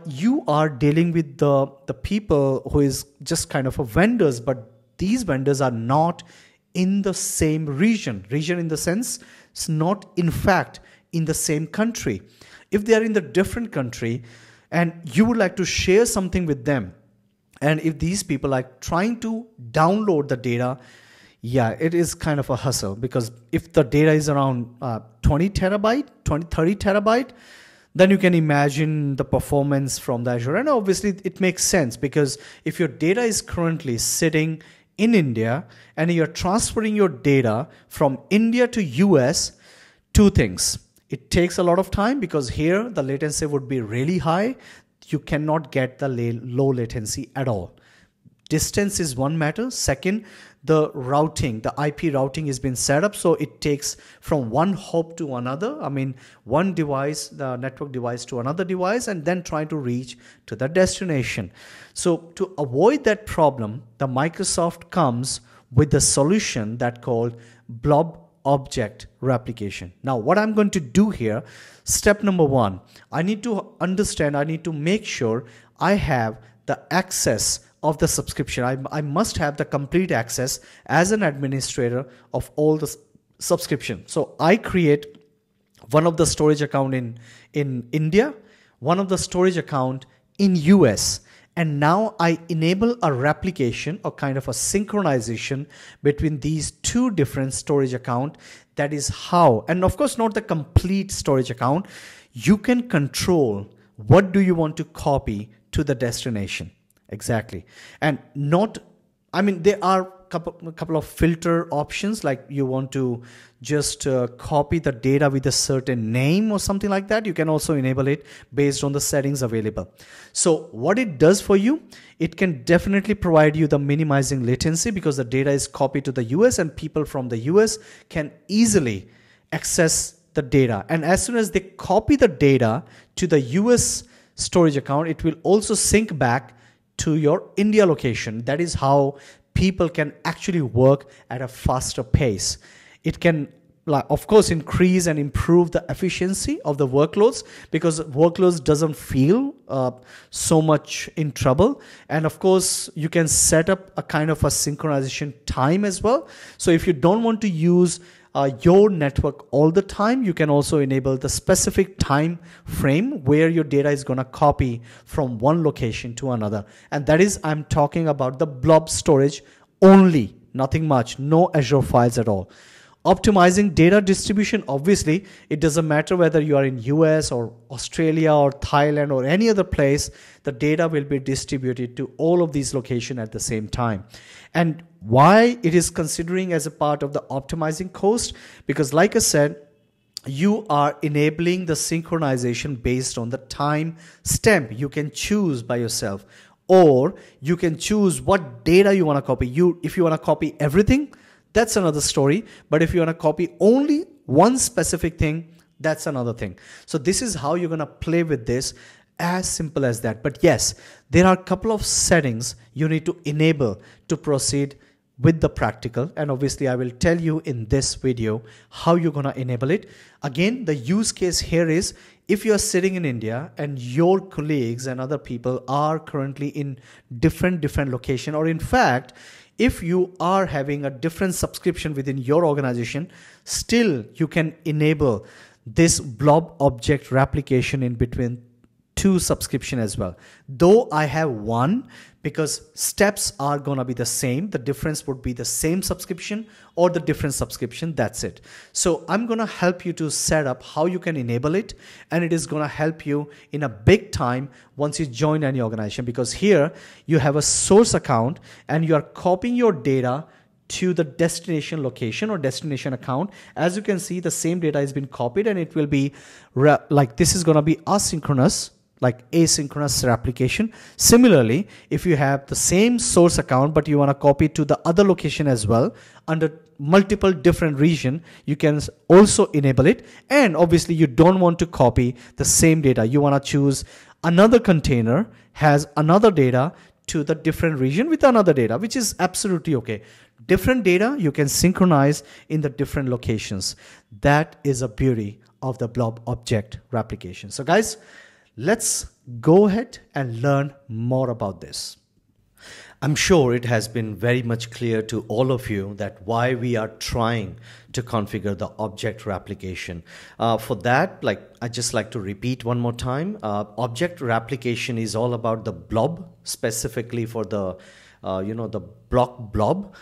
you are dealing with the people who is just kind of a vendors, but these vendors are not in the same region in the sense it's not in fact in the same country. If they are in the different country and you would like to share something with them, and if these people are trying to download the data, yeah, it is kind of a hustle, because if the data is around 30 terabyte, then you can imagine the performance from the Azure. And obviously it makes sense, because if your data is currently sitting in India and you're transferring your data from India to US, two things. It takes a lot of time, because here the latency would be really high. You cannot get the low latency at all. Distance is one matter. Second, the routing, the IP routing has been set up, so it takes from one hop to another. I mean, one device, the network device, to another device, and then trying to reach to the destination. So to avoid that problem, the Microsoft comes with a solution that called blob object replication. Now, what I'm going to do here, step number one, I need to understand, I need to make sure I have the access of the subscription. I must have the complete access as an administrator of all the subscription. So I create one of the storage account in India, one of the storage account in US, and now I enable a replication or kind of a synchronization between these two different storage account. That is how, and of course not the complete storage account, you can control what do you want to copy to the destination. Exactly. And not, I mean, there are a couple of filter options, like you want to just copy the data with a certain name or something like that. You can also enable it based on the settings available. So what it does for you, it can definitely provide you the minimizing latency, because the data is copied to the US and people from the US can easily access the data. And as soon as they copy the data to the US storage account, it will also sync back to your India location. That is how people can actually work at a faster pace. It can, of course, increase and improve the efficiency of the workloads, because workloads doesn't feel so much in trouble. And of course, you can set up a kind of a synchronization time as well. So if you don't want to use your network all the time, you can also enable the specific time frame where your data is going to copy from one location to another. And that is, I'm talking about the blob storage only, nothing much, no Azure files at all. Optimizing data distribution, obviously it doesn't matter whether you are in US or Australia or Thailand or any other place, the data will be distributed to all of these locations at the same time. And why it is considering as a part of the optimizing cost, because like I said, you are enabling the synchronization based on the time stamp. You can choose by yourself, or you can choose what data you want to copy. If you want to copy everything, that's another story. But if you want to copy only one specific thing, that's another thing. So this is how you're going to play with this, as simple as that. But yes, there are a couple of settings you need to enable to proceed with the practical. And obviously I will tell you in this video how you're going to enable it. Again, the use case here is if you are sitting in India and your colleagues and other people are currently in different location, or in fact, if you are having a different subscription within your organization, still you can enable this blob object replication in between two subscription as well. Though I have one, because steps are gonna be the same. The difference would be the same subscription or the different subscription, that's it. So I'm gonna help you to set up how you can enable it, and it is gonna help you in a big time once you join any organization, because here you have a source account and you are copying your data to the destination location or destination account. As you can see, the same data has been copied, and it will be like this is gonna be asynchronous, like asynchronous replication. Similarly, if you have the same source account but you want to copy to the other location as well under multiple different region, you can also enable it. And obviously you don't want to copy the same data. You want to choose another container has another data to the different region with another data, which is absolutely okay. Different data you can synchronize in the different locations. That is a beauty of the blob object replication. So guys, let's go ahead and learn more about this. I'm sure it has been very much clear to all of you that why we are trying to configure the object replication. For that, I just like to repeat one more time. Object replication is all about the blob, specifically for the the blob,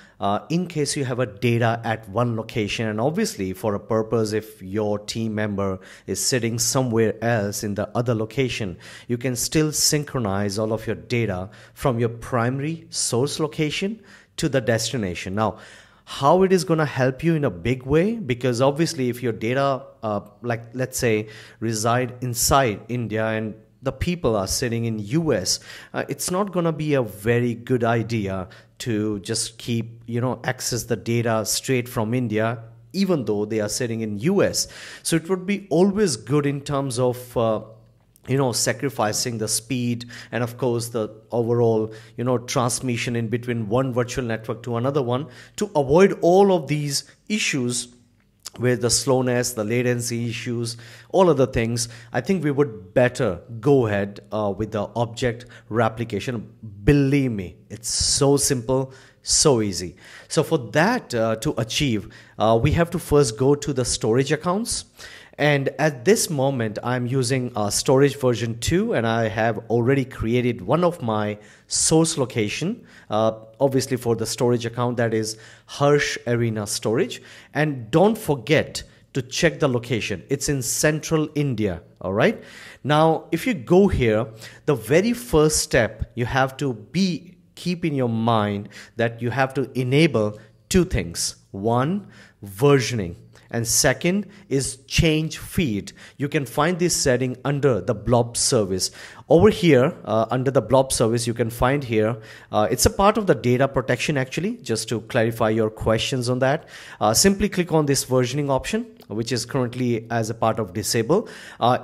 in case you have a data at one location, and obviously for a purpose, if your team member is sitting somewhere else in the other location, you can still synchronize all of your data from your primary source location to the destination. Now, how it is going to help you in a big way, because obviously if your data, let's say, reside inside India and the people are sitting in US, it's not going to be a very good idea to just keep, access the data straight from India, even though they are sitting in US. So it would be always good in terms of, sacrificing the speed and of course the overall, transmission in between one virtual network to another one, to avoid all of these issues with the slowness, the latency issues, all other things. I think we would better go ahead with the object replication. Believe me, it's so simple, so easy. So for that to achieve, we have to first go to the storage accounts. And at this moment, I'm using storage version 2, and I have already created one of my source location, obviously for the storage account, that is HarshArena storage. And don't forget to check the location. It's in central India. All right. Now, if you go here, the very first step you have to keep in your mind that you have to enable two things. One, versioning. And second is change feed. You can find this setting under the blob service. Over here, under the blob service, you can find here, it's a part of the data protection actually, just to clarify your questions on that. Simply click on this versioning option, which is currently as a part of disable.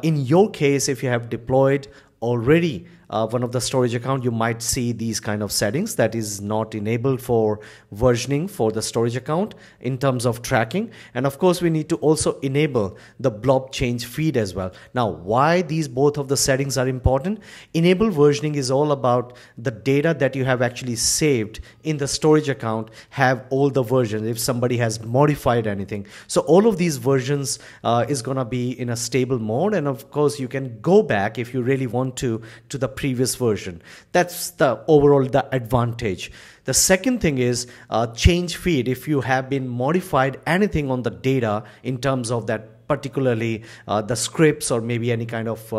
In your case, if you have deployed already one of the storage account, you might see these kind of settings that is not enabled for versioning for the storage account in terms of tracking. And of course, we need to also enable the blob change feed as well. Now, why these both of the settings are important? Enable versioning is all about the data that you have actually saved in the storage account have all the versions if somebody has modified anything. So all of these versions is going to be in a stable mode. And of course, you can go back if you really want to the previous version. That's the overall the advantage. The second thing is change feed. If you have been modified anything on the data in terms of that, particularly the scripts or maybe any kind of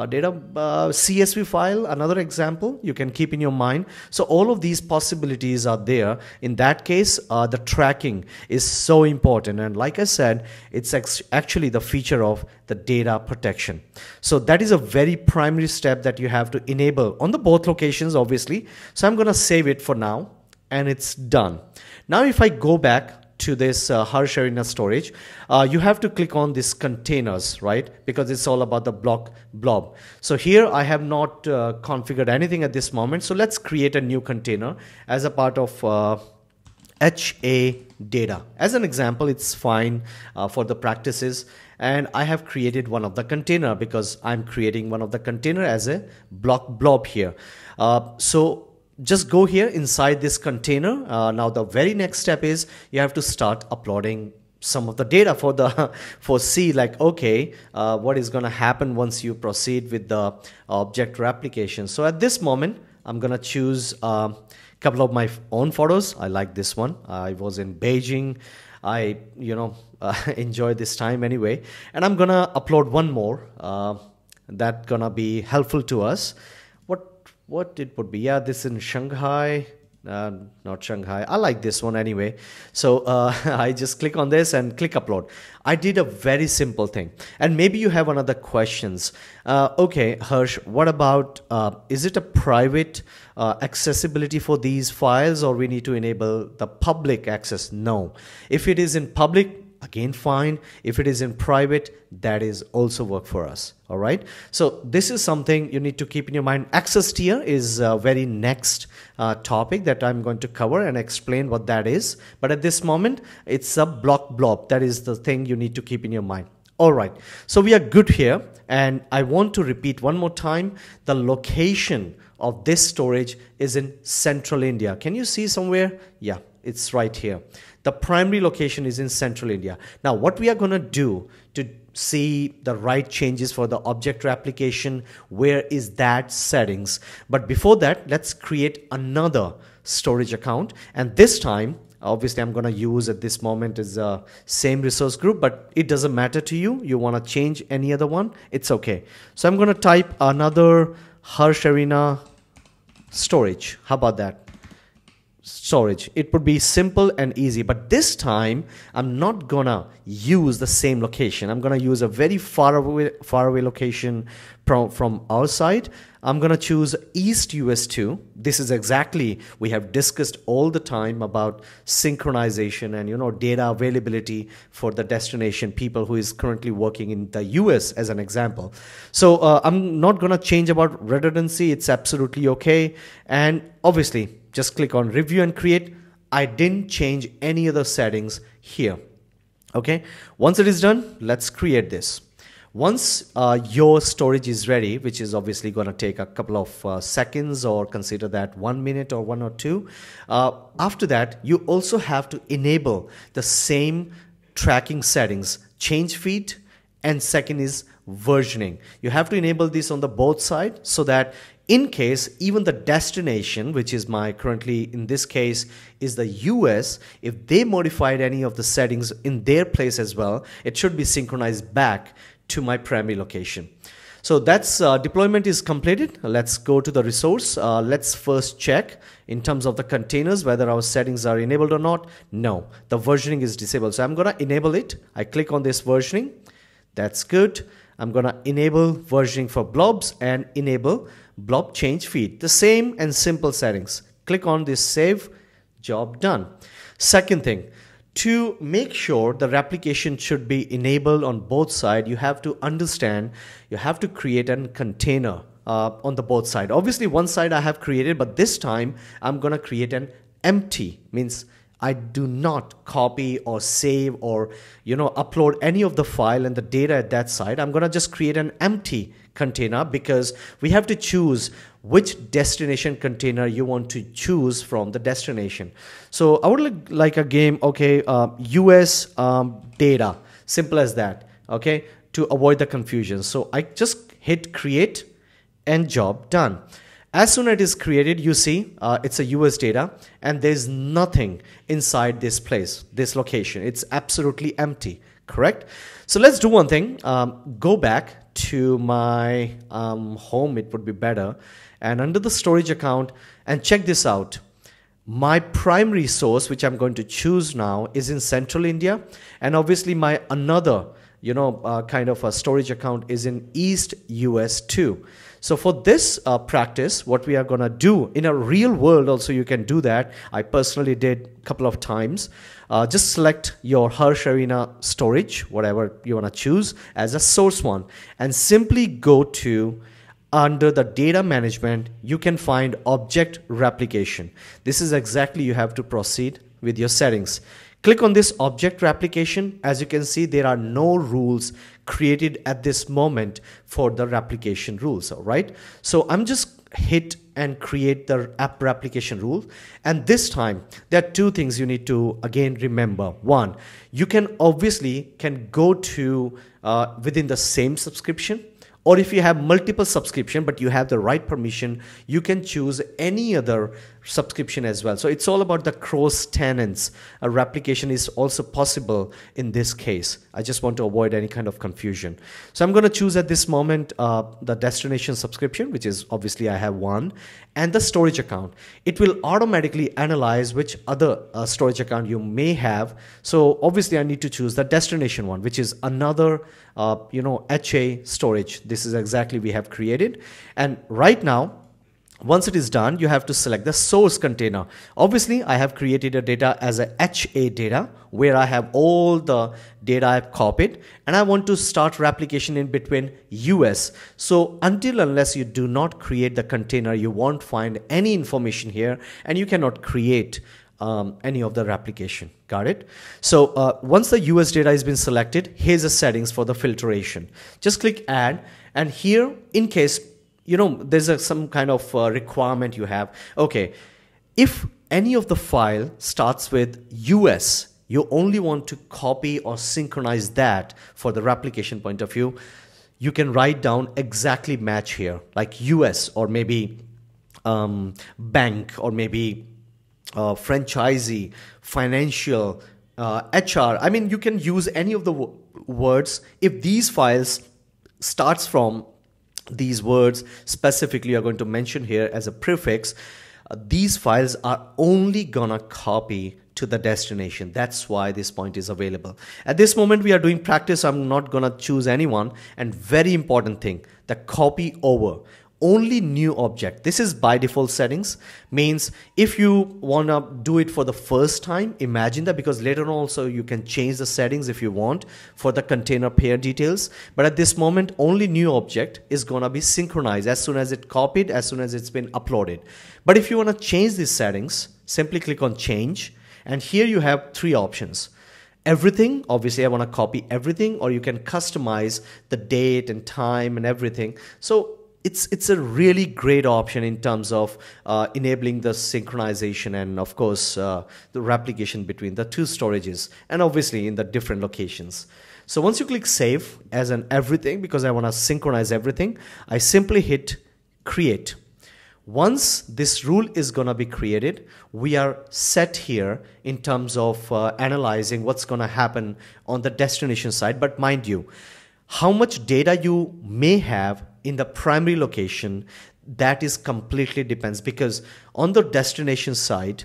data CSV file, another example you can keep in your mind. So all of these possibilities are there. In that case, the tracking is so important, and like I said, it's actually the feature of the data protection. So that is a very primary step that you have to enable on the both locations, obviously. So I'm going to save it for now, and it's done. Now if I go back to this HarshArena storage, you have to click on this containers, right? Because it's all about the blob. So here I have not configured anything at this moment. So let's create a new container as a part of HA data. As an example, it's fine for the practices. And I have created one of the container because I'm creating one of the container as a blob here. So just go here inside this container. Now the very next step is you have to start uploading some of the data for C, like, okay, what is going to happen once you proceed with the object replication. So at this moment, I'm going to choose a couple of my own photos. I like this one. I was in Beijing. I, enjoy this time anyway. And I'm going to upload one more that's going to be helpful to us. What it would be? Yeah, this in Shanghai. Not Shanghai. I like this one anyway. So I just click on this and click upload. I did a very simple thing. And maybe you have another questions. Okay, Harsh, what about, is it a private accessibility for these files, or we need to enable the public access? No. If it is in public, again, fine. If it is in private, that is also work for us. All right. So this is something you need to keep in your mind. Access tier is a very next topic that I'm going to cover and explain what that is. But at this moment, it's a blob. That is the thing you need to keep in your mind. All right, so we are good here, and I want to repeat one more time. The location of this storage is in central India. Can you see somewhere? Yeah, it's right here. The primary location is in central India. Now, what we are going to do to see the right changes for the object replication, where is that settings? But before that, let's create another storage account, and this time obviously I'm going to use at this moment is the same resource group, but it doesn't matter to you. You want to change any other one, it's okay. So I'm going to type another HarshArena storage. How about that? Storage. It would be simple and easy, but this time I'm not gonna use the same location. I'm gonna use a very far away location from our side. I'm gonna choose East US 2. This is exactly we have discussed all the time about synchronization and data availability for the destination people who is currently working in the US as an example. So I'm not gonna change about redundancy. It's absolutely okay, and obviously just click on review and create. I didn't change any other settings here. Okay, once it is done, let's create this. Once your storage is ready, which is obviously going to take a couple of seconds, or consider that 1 minute or 1 or 2. After that, you also have to enable the same tracking settings, change feed, and second is versioning. You have to enable this on the both sides, so that in case even the destination, which is my currently in this case is the US, if they modified any of the settings in their place as well, it should be synchronized back to my primary location. So that's deployment is completed. Let's go to the resource. Let's first check in terms of the containers whether our settings are enabled or not. No, the versioning is disabled, so I'm gonna enable it. I click on this versioning. That's good. I'm gonna enable versioning for blobs and enable blob change feed. The same and simple settings. Click on this save, job done. Second thing, to make sure the replication should be enabled on both sides, you have to understand, you have to create a container on the both side. Obviously one side I have created, but this time I'm gonna create an empty, means I do not copy or save or upload any of the file and the data at that side. I'm gonna just create an empty container, because we have to choose which destination container you want to choose from the destination. So I would like a game, okay, US data, simple as that, okay, to avoid the confusion. So I just hit create and job done. As soon as it is created, you see it's a US data and there's nothing inside this place, this location. It's absolutely empty, correct? So let's do one thing. Go back to my home, it would be better, and under the storage account, and check this out. My primary source, which I'm going to choose now, is in central India, and obviously my another kind of a storage account is in East US 2. So for this practice, what we are going to do in a real world, also you can do that. I personally did a couple of times. Just select your HarshArena storage, whatever you want to choose as a source one, and simply go to under the data management, you can find object replication. This is exactly you have to proceed with your settings. Click on this object replication. As you can see, there are no rules created at this moment for the replication rules, all right? So I'm just hit and create the app replication rule. And this time, there are two things you need to again remember. One, you can obviously go to within the same subscription, or if you have multiple subscription but you have the right permission, you can choose any other subscription as well. So it's all about the cross tenants. A replication is also possible in this case. I just want to avoid any kind of confusion. So I'm going to choose at this moment the destination subscription, which is obviously I have one, and the storage account. It will automatically analyze which other storage account you may have. So obviously I need to choose the destination one, which is another HA storage. This is exactly we have created. And right now, once it is done, you have to select the source container. Obviously, I have created a data as a HA data where I have all the data I've copied, and I want to start replication in between US. So unless you do not create the container, you won't find any information here, and you cannot create any of the replication. Got it? So once the US data has been selected, here's the settings for the filtration. Just click add, and here, in case there's some kind of requirement you have. Okay, if any of the file starts with US, you only want to copy or synchronize that for the replication point of view. You can write down exactly match here, like US or maybe bank or maybe franchisee, financial, HR. I mean, you can use any of the words. If these files starts from these words specifically, you're going to mention here as a prefix, these files are only gonna copy to the destination. That's why this point is available. At this moment, we are doing practice. I'm not gonna choose anyone. And very important thing, the copy over. Only new object. This is by default settings. Means if you want to do it for the first time, imagine that, because later on also you can change the settings if you want for the container pair details. But at this moment, only new object is going to be synchronized as soon as it copied, as soon as it's been uploaded. But if you want to change these settings, simply click on change. And here you have three options. Everything, obviously I want to copy everything, or you can customize the date and time and everything. So it's a really great option in terms of enabling the synchronization and of course the replication between the two storages, and obviously in the different locations. So once you click save as an everything, because I want to synchronize everything, I simply hit create. Once this rule is going to be created, we are set here in terms of analyzing what's going to happen on the destination side. But mind you, how much data you may have in the primary location, that is completely depends, because on the destination side,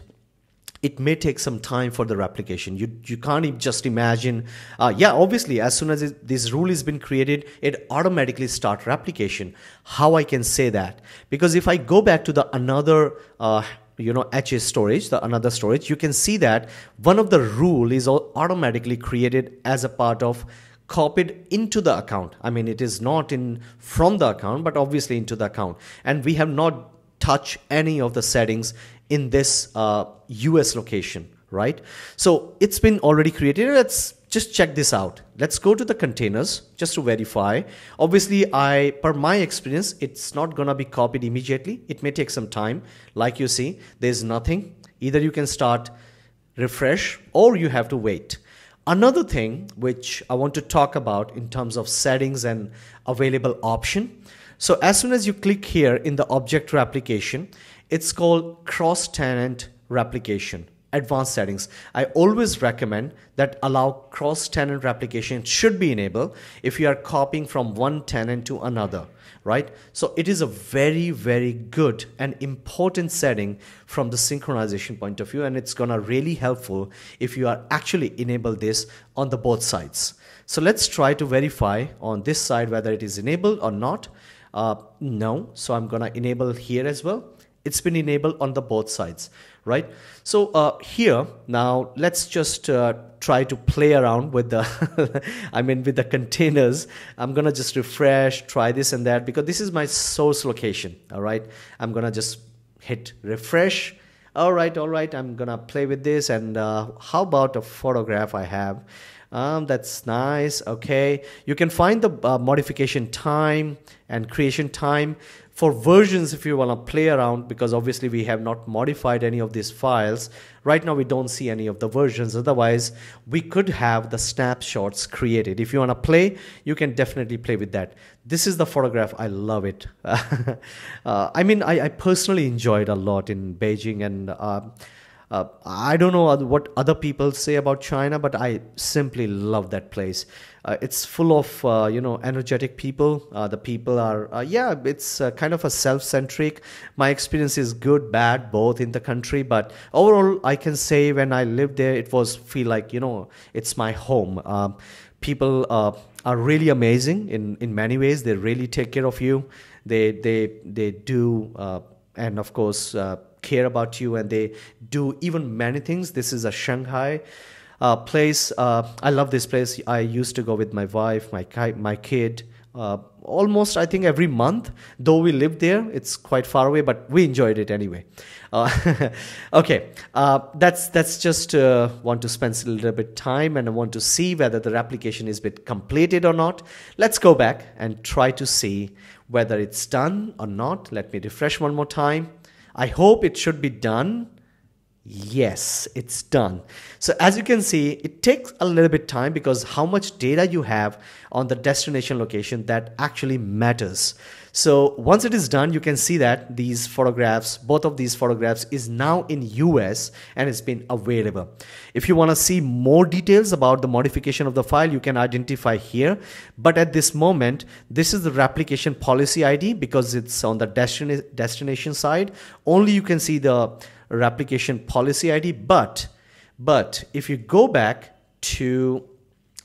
it may take some time for the replication. You can't just imagine, yeah, obviously, as soon as this rule has been created, it automatically start replication. How I can say that? Because if I go back to the another, HA storage, the another storage, you can see that one of the rule is automatically created as a part of copied into the account. I mean, it is not in from the account, but obviously into the account. And we have not touched any of the settings in this US location, right? So it's been already created. Let's just check this out. Let's go to the containers just to verify. Obviously, per my experience, it's not gonna be copied immediately. It may take some time. Like you see, there's nothing. Either you can start refresh or you have to wait. Another thing which I want to talk about in terms of settings and available option. So as soon as you click here in the object replication, it's called cross-tenant replication, advanced settings. I always recommend that allow cross-tenant replication should be enabled if you are copying from one tenant to another, right? So it is a very, very good and important setting from the synchronization point of view, and it's gonna really helpful if you are actually enable this on the both sides. So let's try to verify on this side whether it is enabled or not. No, so I'm gonna enable here as well. It's been enabled on the both sides, right? So here now let's just try to play around with the with the containers. I'm gonna just refresh, try this and that, because this is my source location. All right, I'm gonna just hit refresh. All right, I'm gonna play with this. And how about a photograph I have? That's nice. Okay, you can find the modification time and creation time for versions if you want to play around, because obviously we have not modified any of these files. Right now we don't see any of the versions. Otherwise, we could have the snapshots created. If you want to play, you can definitely play with that. This is the photograph. I love it. I personally enjoyed a lot in Beijing, and I don't know what other people say about China, but I simply love that place. It's full of energetic people. The people are it's kind of a self-centric. My experience is good, bad, both in the country, but overall I can say when I lived there, it was feel like it's my home. People are really amazing in many ways. They really take care of you. They do and of course care about you, and they do even many things. This is a Shanghai place. I love this place. I used to go with my wife, my kid. almost, I think, every month. Though we live there, it's quite far away, but we enjoyed it anyway. Okay, that's just want to spend a little bit time, and I want to see whether the replication is been completed or not. Let's go back and try to see whether it's done or not. Let me refresh one more time. I hope it should be done. Yes, it's done. So as you can see, it takes a little bit time because how much data you have on the destination location, that actually matters. So once it is done, you can see that these photographs, both of these photographs is now in US and it's been available. If you want to see more details about the modification of the file, you can identify here. But at this moment, this is the replication policy ID because it's on the destination side. Only you can see the replication policy ID, but if you go back to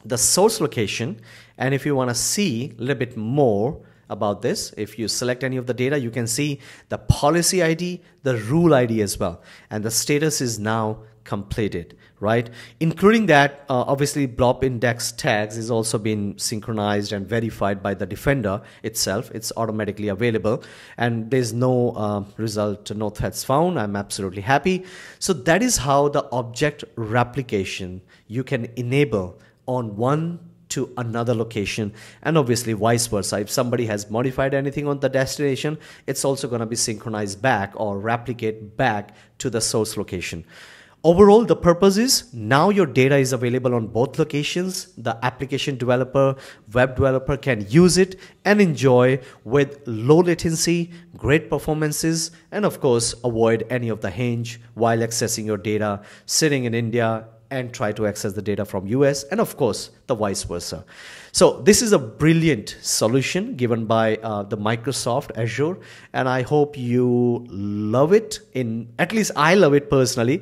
the source location, and if you want to see a little bit more about this, if you select any of the data, you can see the policy ID, the rule ID as well, and the status is now completed, right? Including that, obviously blob index tags is also been synchronized and verified by the defender itself. It's automatically available and there's no result, no threats found. I'm absolutely happy. So that is how the object replication you can enable on one to another location, and obviously vice versa. If somebody has modified anything on the destination, it's also going to be synchronized back or replicate back to the source location. Overall, the purpose is now your data is available on both locations. The application developer, web developer can use it and enjoy with low latency, great performances, and of course, avoid any of the hinge while accessing your data sitting in India and try to access the data from US, and of course the vice versa. So this is a brilliant solution given by the Microsoft Azure, and I hope you love it. At least I love it personally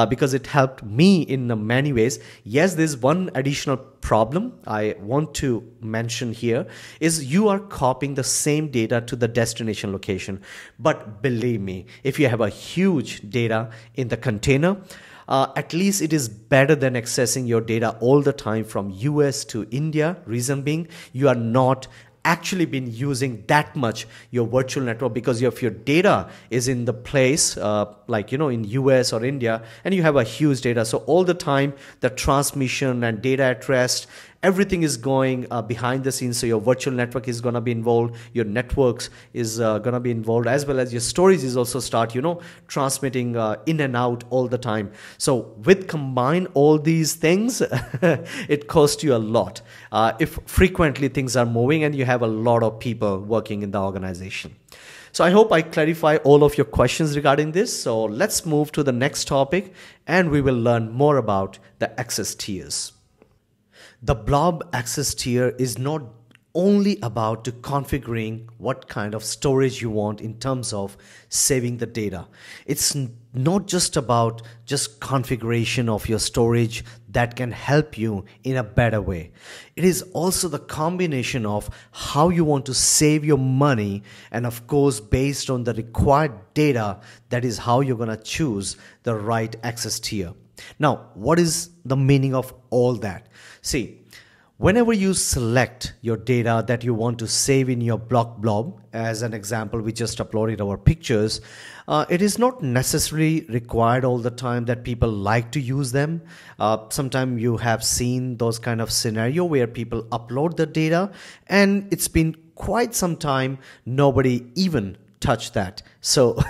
because it helped me in many ways. Yes, there's one additional problem I want to mention here is you are copying the same data to the destination location. But believe me, if you have a huge data in the container, at least it is better than accessing your data all the time from US to India. Reason being, you are not actually been using that much your virtual network because if your data is in the place like in US or India and you have a huge data, so all the time the transmission and data at rest, everything is going behind the scenes. So your virtual network is going to be involved, your networks is going to be involved, as well as your storage is also start transmitting in and out all the time. So with combine all these things it costs you a lot if frequently things are moving and you have a lot of people working in the organization. So I hope I clarify all of your questions regarding this. So let's move to the next topic and we will learn more about the access tiers. The blob access tier is not only about to configuring what kind of storage you want in terms of saving the data. It's not just about configuration of your storage that can help you in a better way. It is also the combination of how you want to save your money, and of course based on the required data, that is how you're going to choose the right access tier. Now, what is the meaning of all that? See, whenever you select your data that you want to save in your blob, as an example, we just uploaded our pictures, it is not necessarily required all the time that people like to use them. Sometimes you have seen those kind of scenario where people upload the data and it's been quite some time, nobody even touched that. So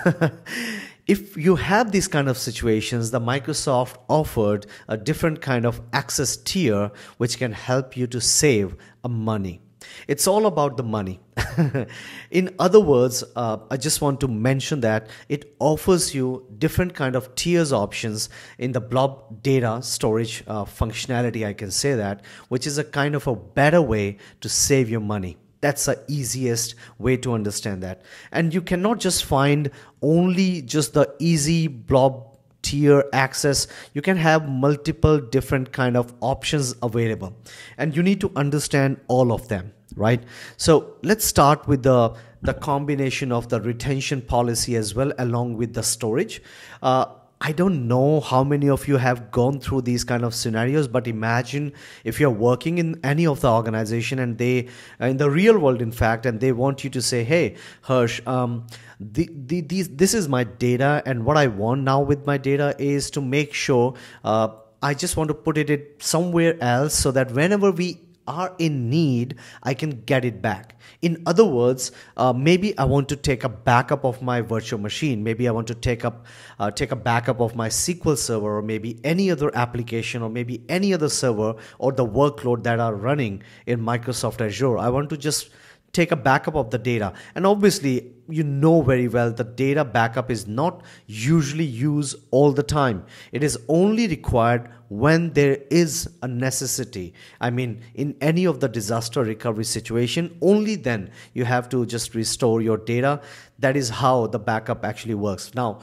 if you have these kind of situations, the Microsoft offered a different kind of access tier which can help you to save money. It's all about the money. In other words, I just want to mention that it offers you different kind of tiers options in the blob data storage functionality, I can say that, which is a kind of a better way to save your money. That's the easiest way to understand that. And you cannot just find only just the easy blob tier access. You can have multiple different kind of options available, and you need to understand all of them, right? So let's start with the combination of the retention policy as well along with the storage. I don't know how many of you have gone through these kind of scenarios, but imagine if you're working in any of the organization and they, in the real world, in fact, and they want you to say, hey, Harsh, this is my data, and what I want now with my data is to make sure I just want to put it somewhere else so that whenever we are in need, I can get it back. In other words, maybe I want to take a backup of my virtual machine. Maybe I want to take a backup of my SQL server, or maybe any other application, or maybe any other server or the workload that are running in Microsoft Azure. I want to just take a backup of the data. And obviously, you know very well the data backup is not usually used all the time. It is only required when there is a necessity. I mean, in any of the disaster recovery situation, only then you have to just restore your data. That is how the backup actually works. Now,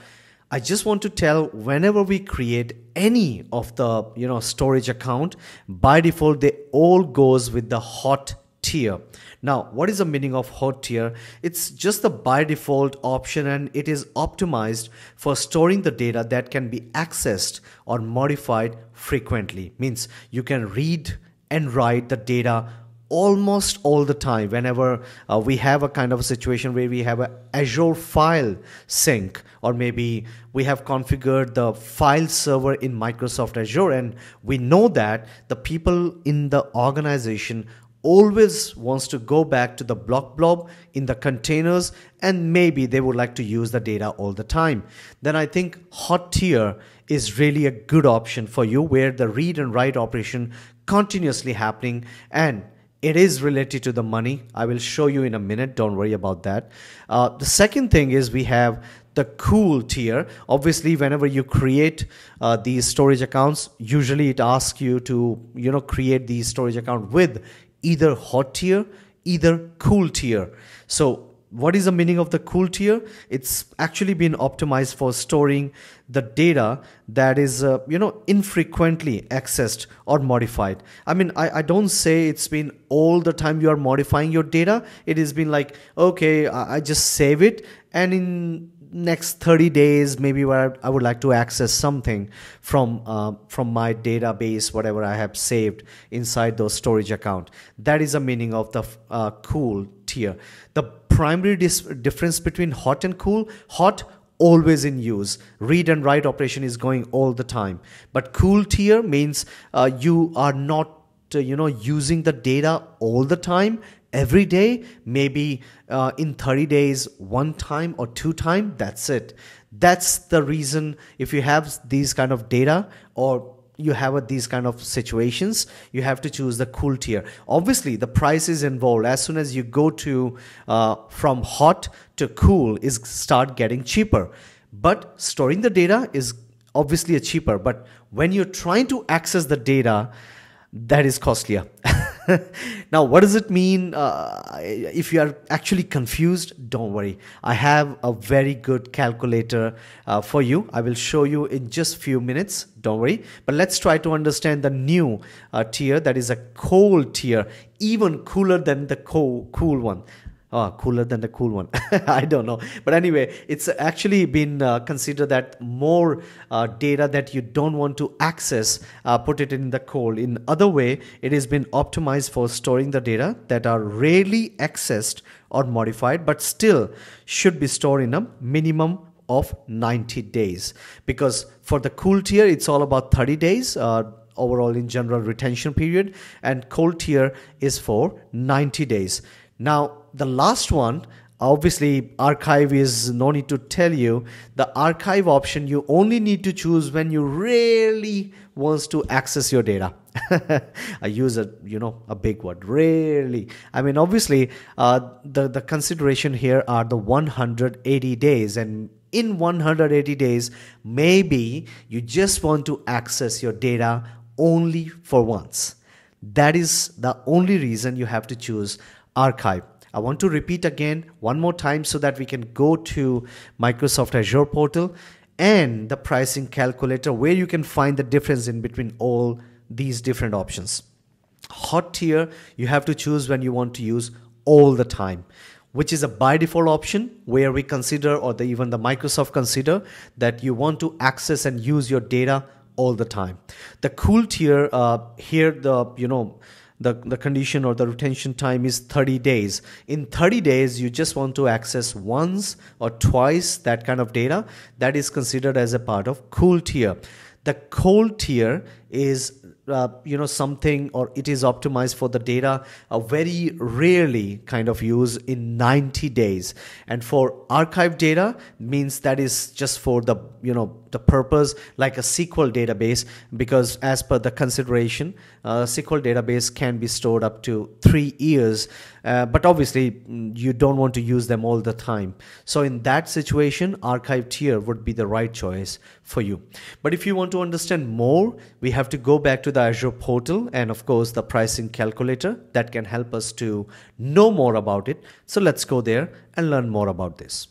I just want to tell, whenever we create any of the storage account, by default they all goes with the hot tier. Now, what is the meaning of hot tier? It's just the by default option, and it is optimized for storing the data that can be accessed or modified frequently. Means you can read and write the data almost all the time. Whenever we have a kind of a situation where we have a Azure file sync, or maybe we have configured the file server in Microsoft Azure, and we know that the people in the organization always wants to go back to the blob in the containers, and maybe they would like to use the data all the time. Then I think hot tier is really a good option for you, where the read and write operation continuously happening, and it is related to the money. I will show you in a minute, don't worry about that. The second thing is we have the cool tier. Obviously, whenever you create these storage accounts, usually it asks you to create these storage account with either hot tier, either cool tier. So what is the meaning of the cool tier? It's actually been optimized for storing the data that is infrequently accessed or modified. I mean, I don't say it's been all the time you are modifying your data. It has been like, okay, I just save it, and in next 30 days maybe where I would like to access something from my database, whatever I have saved inside those storage account. That is the meaning of the cool tier. The primary difference between hot and cool: hot, always in use, read and write operation is going all the time, but cool tier means you are not using the data all the time, every day, maybe in 30 days, one time or two times, that's it. That's the reason. If you have these kind of data, or you have these kind of situations, you have to choose the cool tier. Obviously, the price is involved. As soon as you go to from hot to cool, is start getting cheaper. But storing the data is obviously cheaper. But when you're trying to access the data, that is costlier. Now, what does it mean? If you are actually confused, don't worry. I have a very good calculator for you. I will show you in just few minutes. Don't worry. But let's try to understand the new tier, that is a cold tier, even cooler than the cool one. Cooler than the cool one. I don't know. But anyway, it's actually been considered that more data that you don't want to access, put it in the cold. In other way, it has been optimized for storing the data that are rarely accessed or modified, but still should be stored in a minimum of 90 days. Because for the cool tier, it's all about 30 days. Overall in general retention period, and cold tier is for 90 days. Now, the last one, obviously archive is no need to tell you. The archive option you only need to choose when you really wants to access your data. I use a big word, rarely. I mean, obviously the consideration here are the 180 days, and in 180 days maybe you just want to access your data only for once. That is the only reason you have to choose archive. I want to repeat again one more time so that we can go to Microsoft Azure portal and the pricing calculator, where you can find the difference in between all these different options. Hot tier, you have to choose when you want to use all the time. which is a by default option where we consider, or even the Microsoft consider, that you want to access and use your data all the time. The cool tier, here the condition or the retention time is 30 days. In 30 days, you just want to access once or twice that kind of data. That is considered as a part of cool tier. The cold tier is something, or it is optimized for the data very rarely kind of use in 90 days. And for archive data means that is just for the the purpose, like a SQL database, because as per the consideration, SQL database can be stored up to 3 years, but obviously you don't want to use them all the time. So in that situation, archive tier would be the right choice for you. But if you want to understand more, we have to go back to the Azure portal and of course the pricing calculator that can help us to know more about it. So let's go there and learn more about this.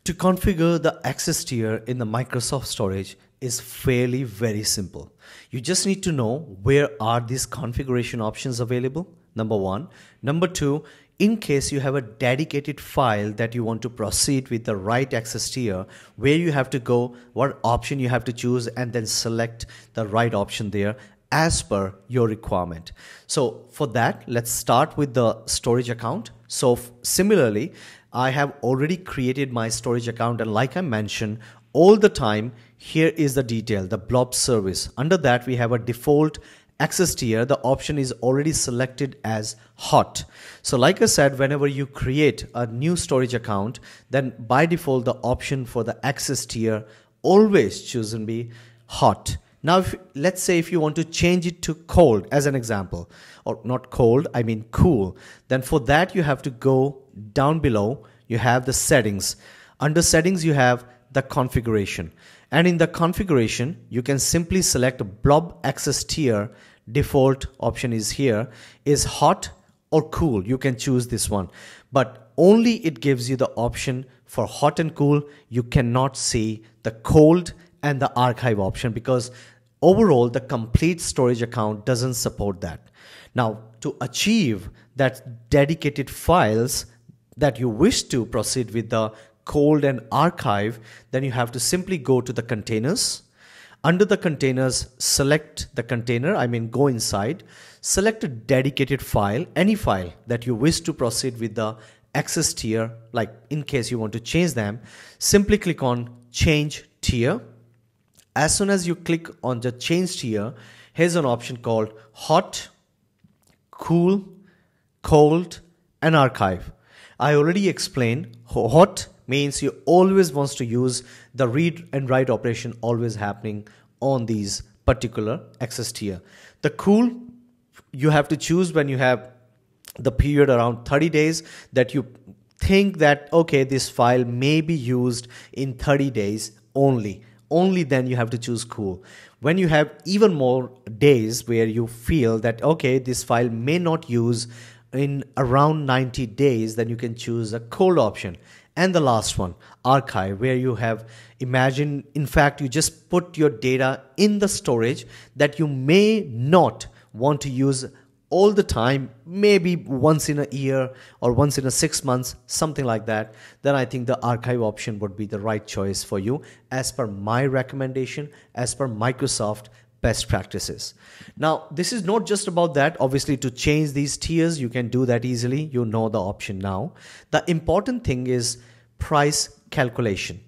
To configure the access tier in the Microsoft storage is fairly very simple. You just need to know where are these configuration options available, number one. Number two, in case you have a dedicated file that you want to proceed with the right access tier, where you have to go, what option you have to choose, and then select the right option there as per your requirement. So for that, let's start with the storage account. So similarly, I have already created my storage account, and like I mentioned all the time, here is the detail, the blob service. Under that, we have a default access tier. The option is already selected as hot. So like I said, whenever you create a new storage account, then by default, the option for the access tier always chosen be hot. Now, let's say if you want to change it to cold as an example, or not cold, I mean cool, then for that you have to go down below. You have the settings. Under settings, you have the configuration. And in the configuration, you can simply select blob access tier. Default option is here, is hot or cool. You can choose this one, but only it gives you the option for hot and cool. You cannot see the cold and the archive option because overall the complete storage account doesn't support that. Now, to achieve that dedicated files that you wish to proceed with the cold and archive, then you have to simply go to the containers. Under the containers, select the container, go inside, select a dedicated file, any file that you wish to proceed with the access tier, like in case you want to change them, simply click on change tier. As soon as you click on the change tier, here's an option called hot, cool, cold, and archive. I already explained hot means you always wants to use the read and write operation always happening on these particular access tier. The cool, you have to choose when you have the period around 30 days that you think that, okay, this file may be used in 30 days only. Only then you have to choose cool. When you have even more days where you feel that, okay, this file may not use in around 90 days, then you can choose a cold option. And the last one, archive, where you have imagine, in fact, you just put your data in the storage that you may not want to use all the time, maybe once in a year or once in a 6 months, something like that, then I think the archive option would be the right choice for you as per my recommendation, as per Microsoft best practices. Now, this is not just about that. Obviously, to change these tiers, you can do that easily. You know the option now. The important thing is price calculation.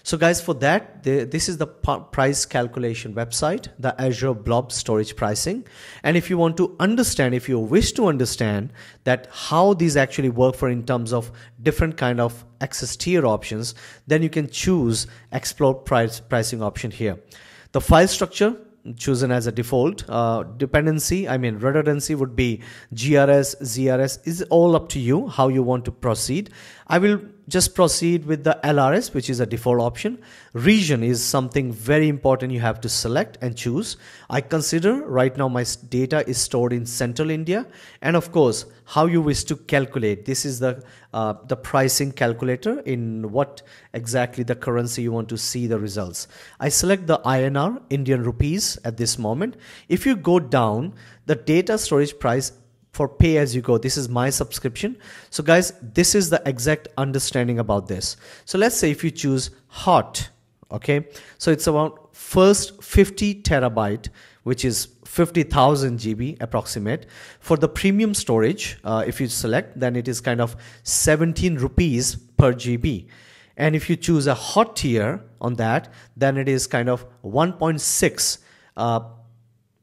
So guys, for that, this is the price calculation website, the Azure Blob Storage Pricing. And if you want to understand, if you wish to understand that how these actually work for in terms of different kind of access tier options, then you can choose Explore Pricing option here. The file structure chosen as a default, dependency, redundancy would be GRS, ZRS, is all up to you how you want to proceed. I will just proceed with the LRS, which is a default option. Region is something very important you have to select and choose. I consider right now my data is stored in Central India, and of course how you wish to calculate. This is the pricing calculator, in what exactly the currency you want to see the results. I select the INR, Indian rupees at this moment. If you go down, the data storage price for pay as you go. This is my subscription. So guys, this is the exact understanding about this. So let's say if you choose hot, okay, so it's about first 50 terabyte, which is 50,000 GB approximate. For the premium storage, if you select, then it is kind of 17 rupees per GB. And if you choose a hot tier on that, then it is kind of 1.6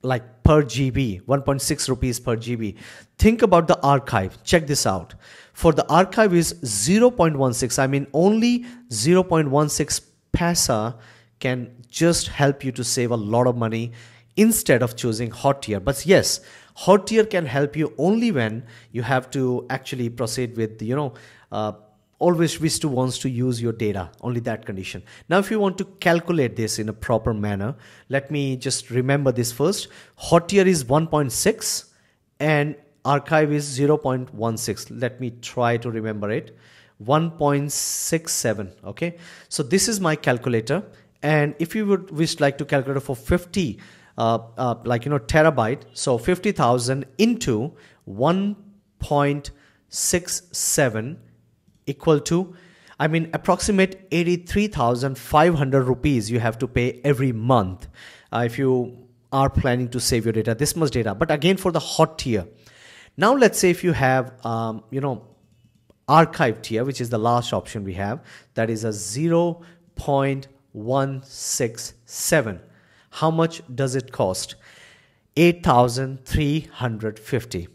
like per GB, 1.6 rupees per GB. Think about the archive. Check this out. For the archive is 0.16. I mean, only 0.16 paisa can just help you to save a lot of money instead of choosing hot tier. But yes, hot tier can help you only when you have to actually proceed with, always wish to wants to use your data, only that condition. Now, if you want to calculate this in a proper manner, let me just remember this first. Hot tier is 1.6 and archive is 0.16. Let me try to remember it. 1.67. Okay. So this is my calculator. And if you would wish like to calculate for 50, terabyte, so 50,000 into 1.67 equal to, I mean, approximate 83,500 rupees you have to pay every month if you are planning to save your data, this much data. But again, for the hot tier, now let's say if you have, archive tier, which is the last option we have, that is a 0.167. How much does it cost? 8,350.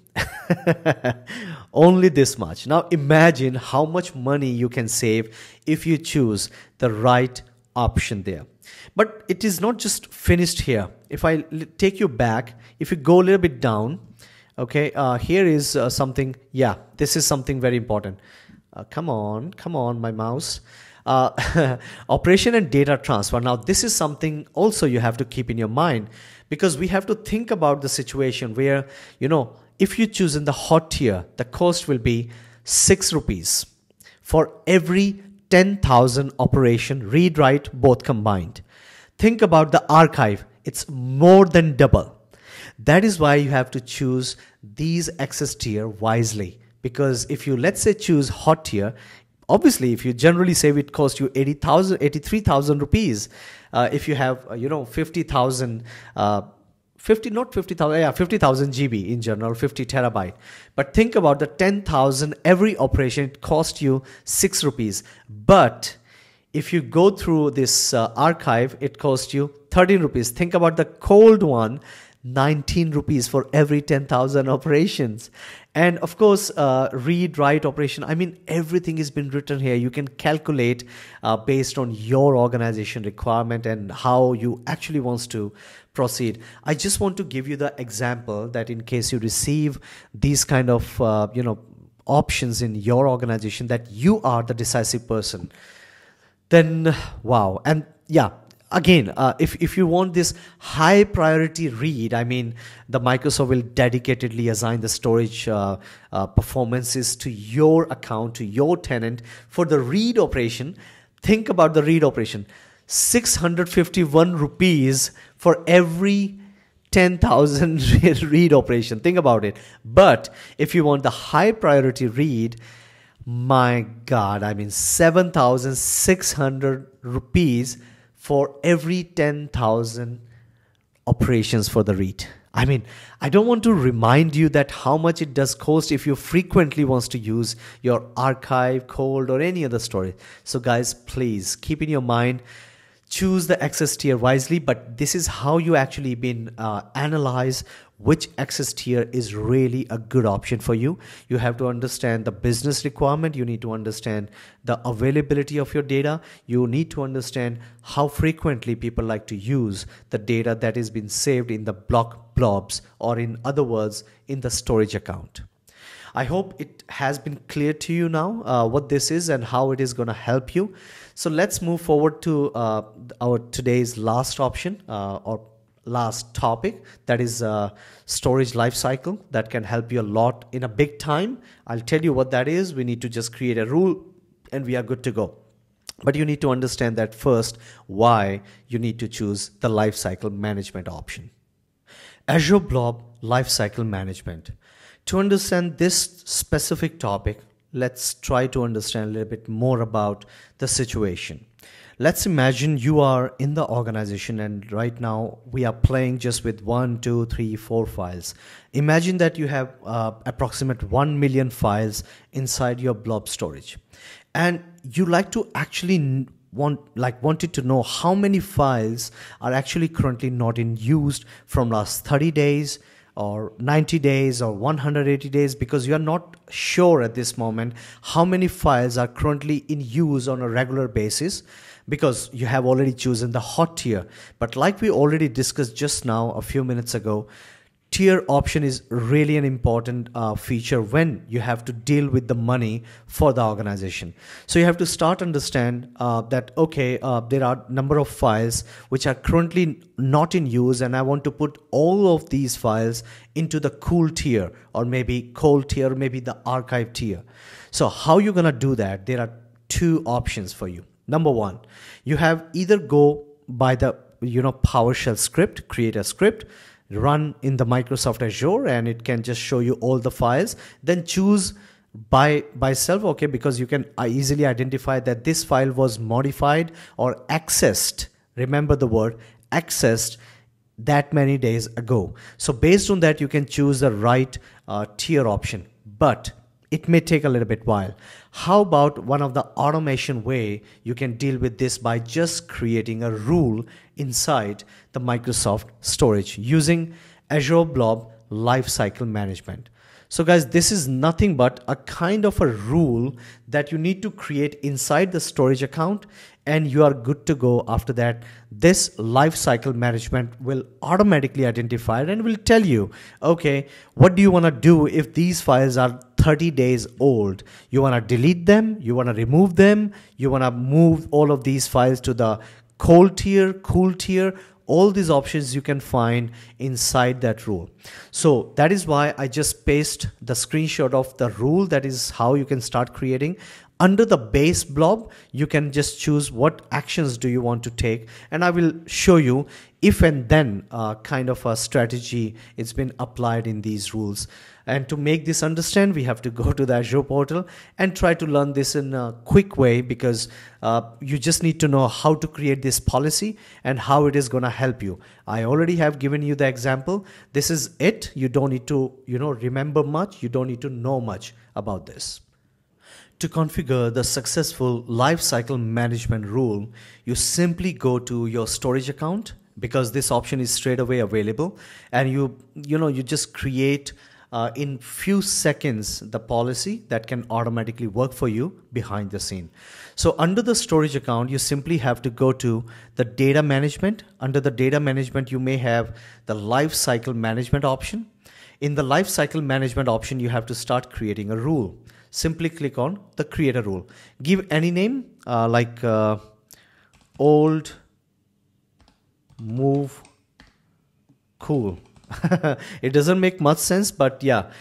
Only this much. Now imagine how much money you can save if you choose the right option there. But it is not just finished here. If I take you back, if you go a little bit down, okay, here is something. Yeah, this is something very important. Come on, my mouse. Operation and data transfer. Now this is something also you have to keep in your mind, because we have to think about the situation where, if you choose in the hot tier, the cost will be 6 rupees for every 10,000 operation, read write both combined. Think about the archive, it's more than double. That is why you have to choose these access tier wisely, because if you, let's say, choose hot tier, obviously if you generally save, it costs you 83,000 rupees. If you have 50,000 50,000 GB in general, 50 terabyte. But think about the 10,000 every operation, it cost you 6 rupees. But if you go through this archive, it costs you 13 rupees. Think about the cold one, 19 rupees for every 10,000 operations. And of course, read write operation, I mean, everything has been written here. You can calculate based on your organization requirement and how you actually wants to proceed. I just want to give you the example that in case you receive these kind of options in your organization, that you are the decisive person, then wow. And yeah, again, if you want this high priority read, I mean, the Microsoft will dedicatedly assign the storage performances to your account, to your tenant for the read operation. Think about the read operation, 651 rupees for every 10,000 read operation. Think about it. But if you want the high priority read, my God, I mean, 7,600 rupees for every 10,000 operations for the read. I mean, I don't want to remind you that how much it does cost if you frequently wants to use your archive, cold, or any other storage. So guys, please keep in your mind, choose the access tier wisely, but this is how you actually analyze which access tier is really a good option for you. You have to understand the business requirement. You need to understand the availability of your data. You need to understand how frequently people like to use the data that is being saved in the blobs, or in other words, in the storage account. I hope it has been clear to you now what this is and how it is going to help you. So let's move forward to our today's last option or last topic, that is storage lifecycle, that can help you a lot in a big time. I'll tell you what that is. We need to just create a rule and we are good to go. But you need to understand that first, why you need to choose the lifecycle management option. Azure Blob Lifecycle Management. To understand this specific topic, let's try to understand a little bit more about the situation. Let's imagine you are in the organization and right now we are playing just with 1, 2, 3, 4 files. Imagine that you have approximate 1 million files inside your blob storage, and you like to actually wanted to know how many files are actually currently not in use from last 30 days or 90 days or 180 days, because you are not sure at this moment how many files are currently in use on a regular basis, because you have already chosen the hot tier. But like we already discussed just now a few minutes ago, tier option is really an important feature when you have to deal with the money for the organization. So you have to start understand that okay, there are number of files which are currently not in use, and I want to put all of these files into the cool tier, or maybe cold tier, or maybe the archive tier. So how you're gonna do that? There are two options for you. Number one, you have either go by the PowerShell script, create a script, run in the Microsoft Azure, and it can just show you all the files. Then choose by self, okay, because you can easily identify that this file was modified or accessed. Remember the word accessed that many days ago. So based on that, you can choose the right tier option, but it may take a little bit while. How about one of the automation way you can deal with this by just creating a rule inside the Microsoft storage using Azure Blob Lifecycle Management. So guys, this is nothing but a kind of a rule that you need to create inside the storage account, and you are good to go. After that, this lifecycle management will automatically identify it and will tell you, okay, what do you want to do if these files are 30 days old? You want to delete them, you want to remove them, you want to move all of these files to the cold tier, cool tier. All these options you can find inside that rule. So that is why I just paste the screenshot of the rule. That is how you can start creating. Under the base blob, you can just choose what actions do you want to take, and I will show you if and then kind of a strategy it's been applied in these rules. And to make this understand, we have to go to the Azure portal and try to learn this in a quick way, because you just need to know how to create this policy and how it is going to help you. I already have given you the example. This is it. You don't need to remember much. You don't need to know much about this. To configure the successful lifecycle management rule, you simply go to your storage account, because this option is straight away available, and you just create in few seconds the policy that can automatically work for you behind the scene. So under the storage account, you simply have to go to the data management. Under the data management, you may have the lifecycle management option. In the lifecycle management option, you have to start creating a rule. Simply click on the create a rule. Give any name like old move cool. It doesn't make much sense, but yeah,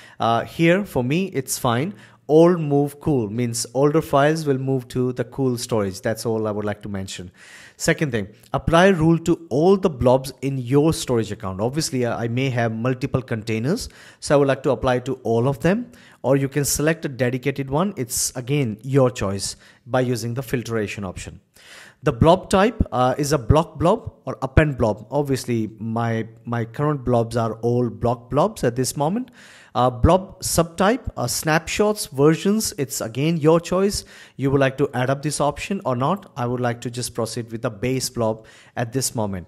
here for me it's fine. Old move cool means older files will move to the cool storage. That's all I would like to mention. Second thing, apply rule to all the blobs in your storage account. Obviously, I may have multiple containers, so I would like to apply to all of them, or you can select a dedicated one. It's again your choice by using the filtration option. The blob type is a block blob or append blob. Obviously, my current blobs are all block blobs at this moment. Blob subtype, snapshots, versions, it's again your choice. You would like to add up this option or not. I would like to just proceed with the base blob at this moment.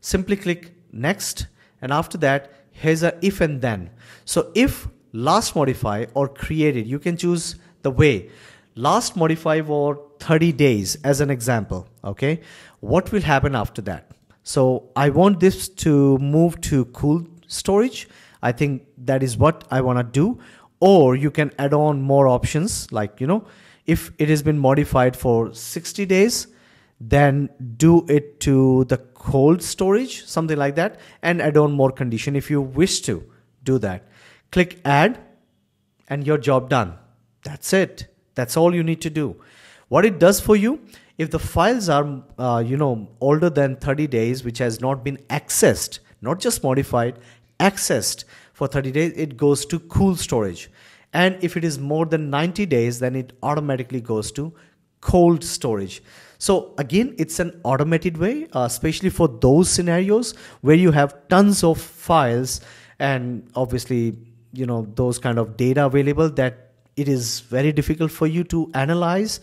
Simply click next, and after that, here's a if and then. So if last modify or created, you can choose the way. Last modify for 30 days as an example, okay? What will happen after that? So I want this to move to cool storage. I think that is what I want to do. Or you can add on more options, like, if it has been modified for 60 days, then do it to the cold storage, something like that, and add on more condition if you wish to do that. Click add and your job done. That's it. That's all you need to do. What it does for you, if the files are older than 30 days, which has not been accessed, not just modified, accessed for 30 days, it goes to cool storage. And if it is more than 90 days, then it automatically goes to cold storage. So again, it's an automated way, especially for those scenarios where you have tons of files and obviously, you know, those kind of data available that it is very difficult for you to analyze,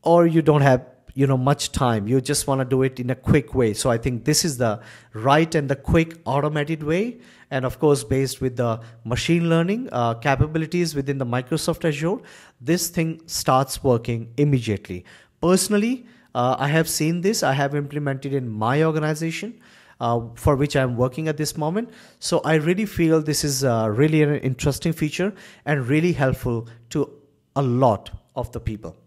or you don't have, you know, much time. You just want to do it in a quick way. So I think this is the right and the quick automated way. And of course, based with the machine learning capabilities within the Microsoft Azure, this thing starts working immediately. Personally, I have seen this. I have implemented in my organization for which I'm working at this moment. So I really feel this is really an interesting feature and really helpful to a lot of the people.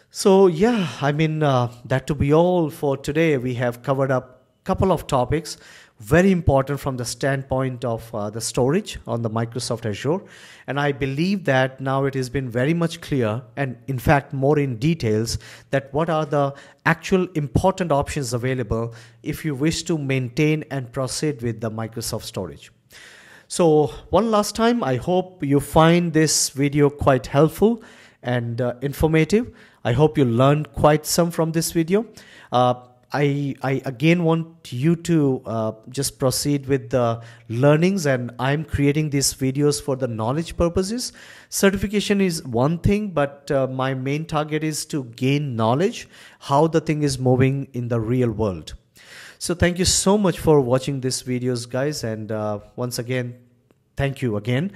So yeah, I mean, that to be all for today. We have covered up a couple of topics, very important from the standpoint of the storage on the Microsoft Azure. And I believe that now it has been very much clear, and in fact more in details, that what are the actual important options available if you wish to maintain and proceed with the Microsoft storage. So one last time, I hope you find this video quite helpful and informative. I hope you learned quite some from this video. I again want you to just proceed with the learnings, and I'm creating these videos for the knowledge purposes. Certification is one thing, but my main target is to gain knowledge, how the thing is moving in the real world. So thank you so much for watching these videos, guys, and once again, thank you again.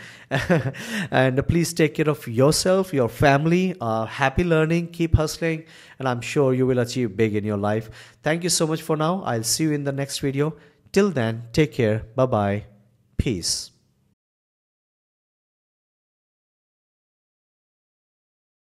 And please take care of yourself, your family. Happy learning, keep hustling, and I'm sure you will achieve big in your life. Thank you so much for now. I'll see you in the next video. Till then, take care. Bye-bye. Peace.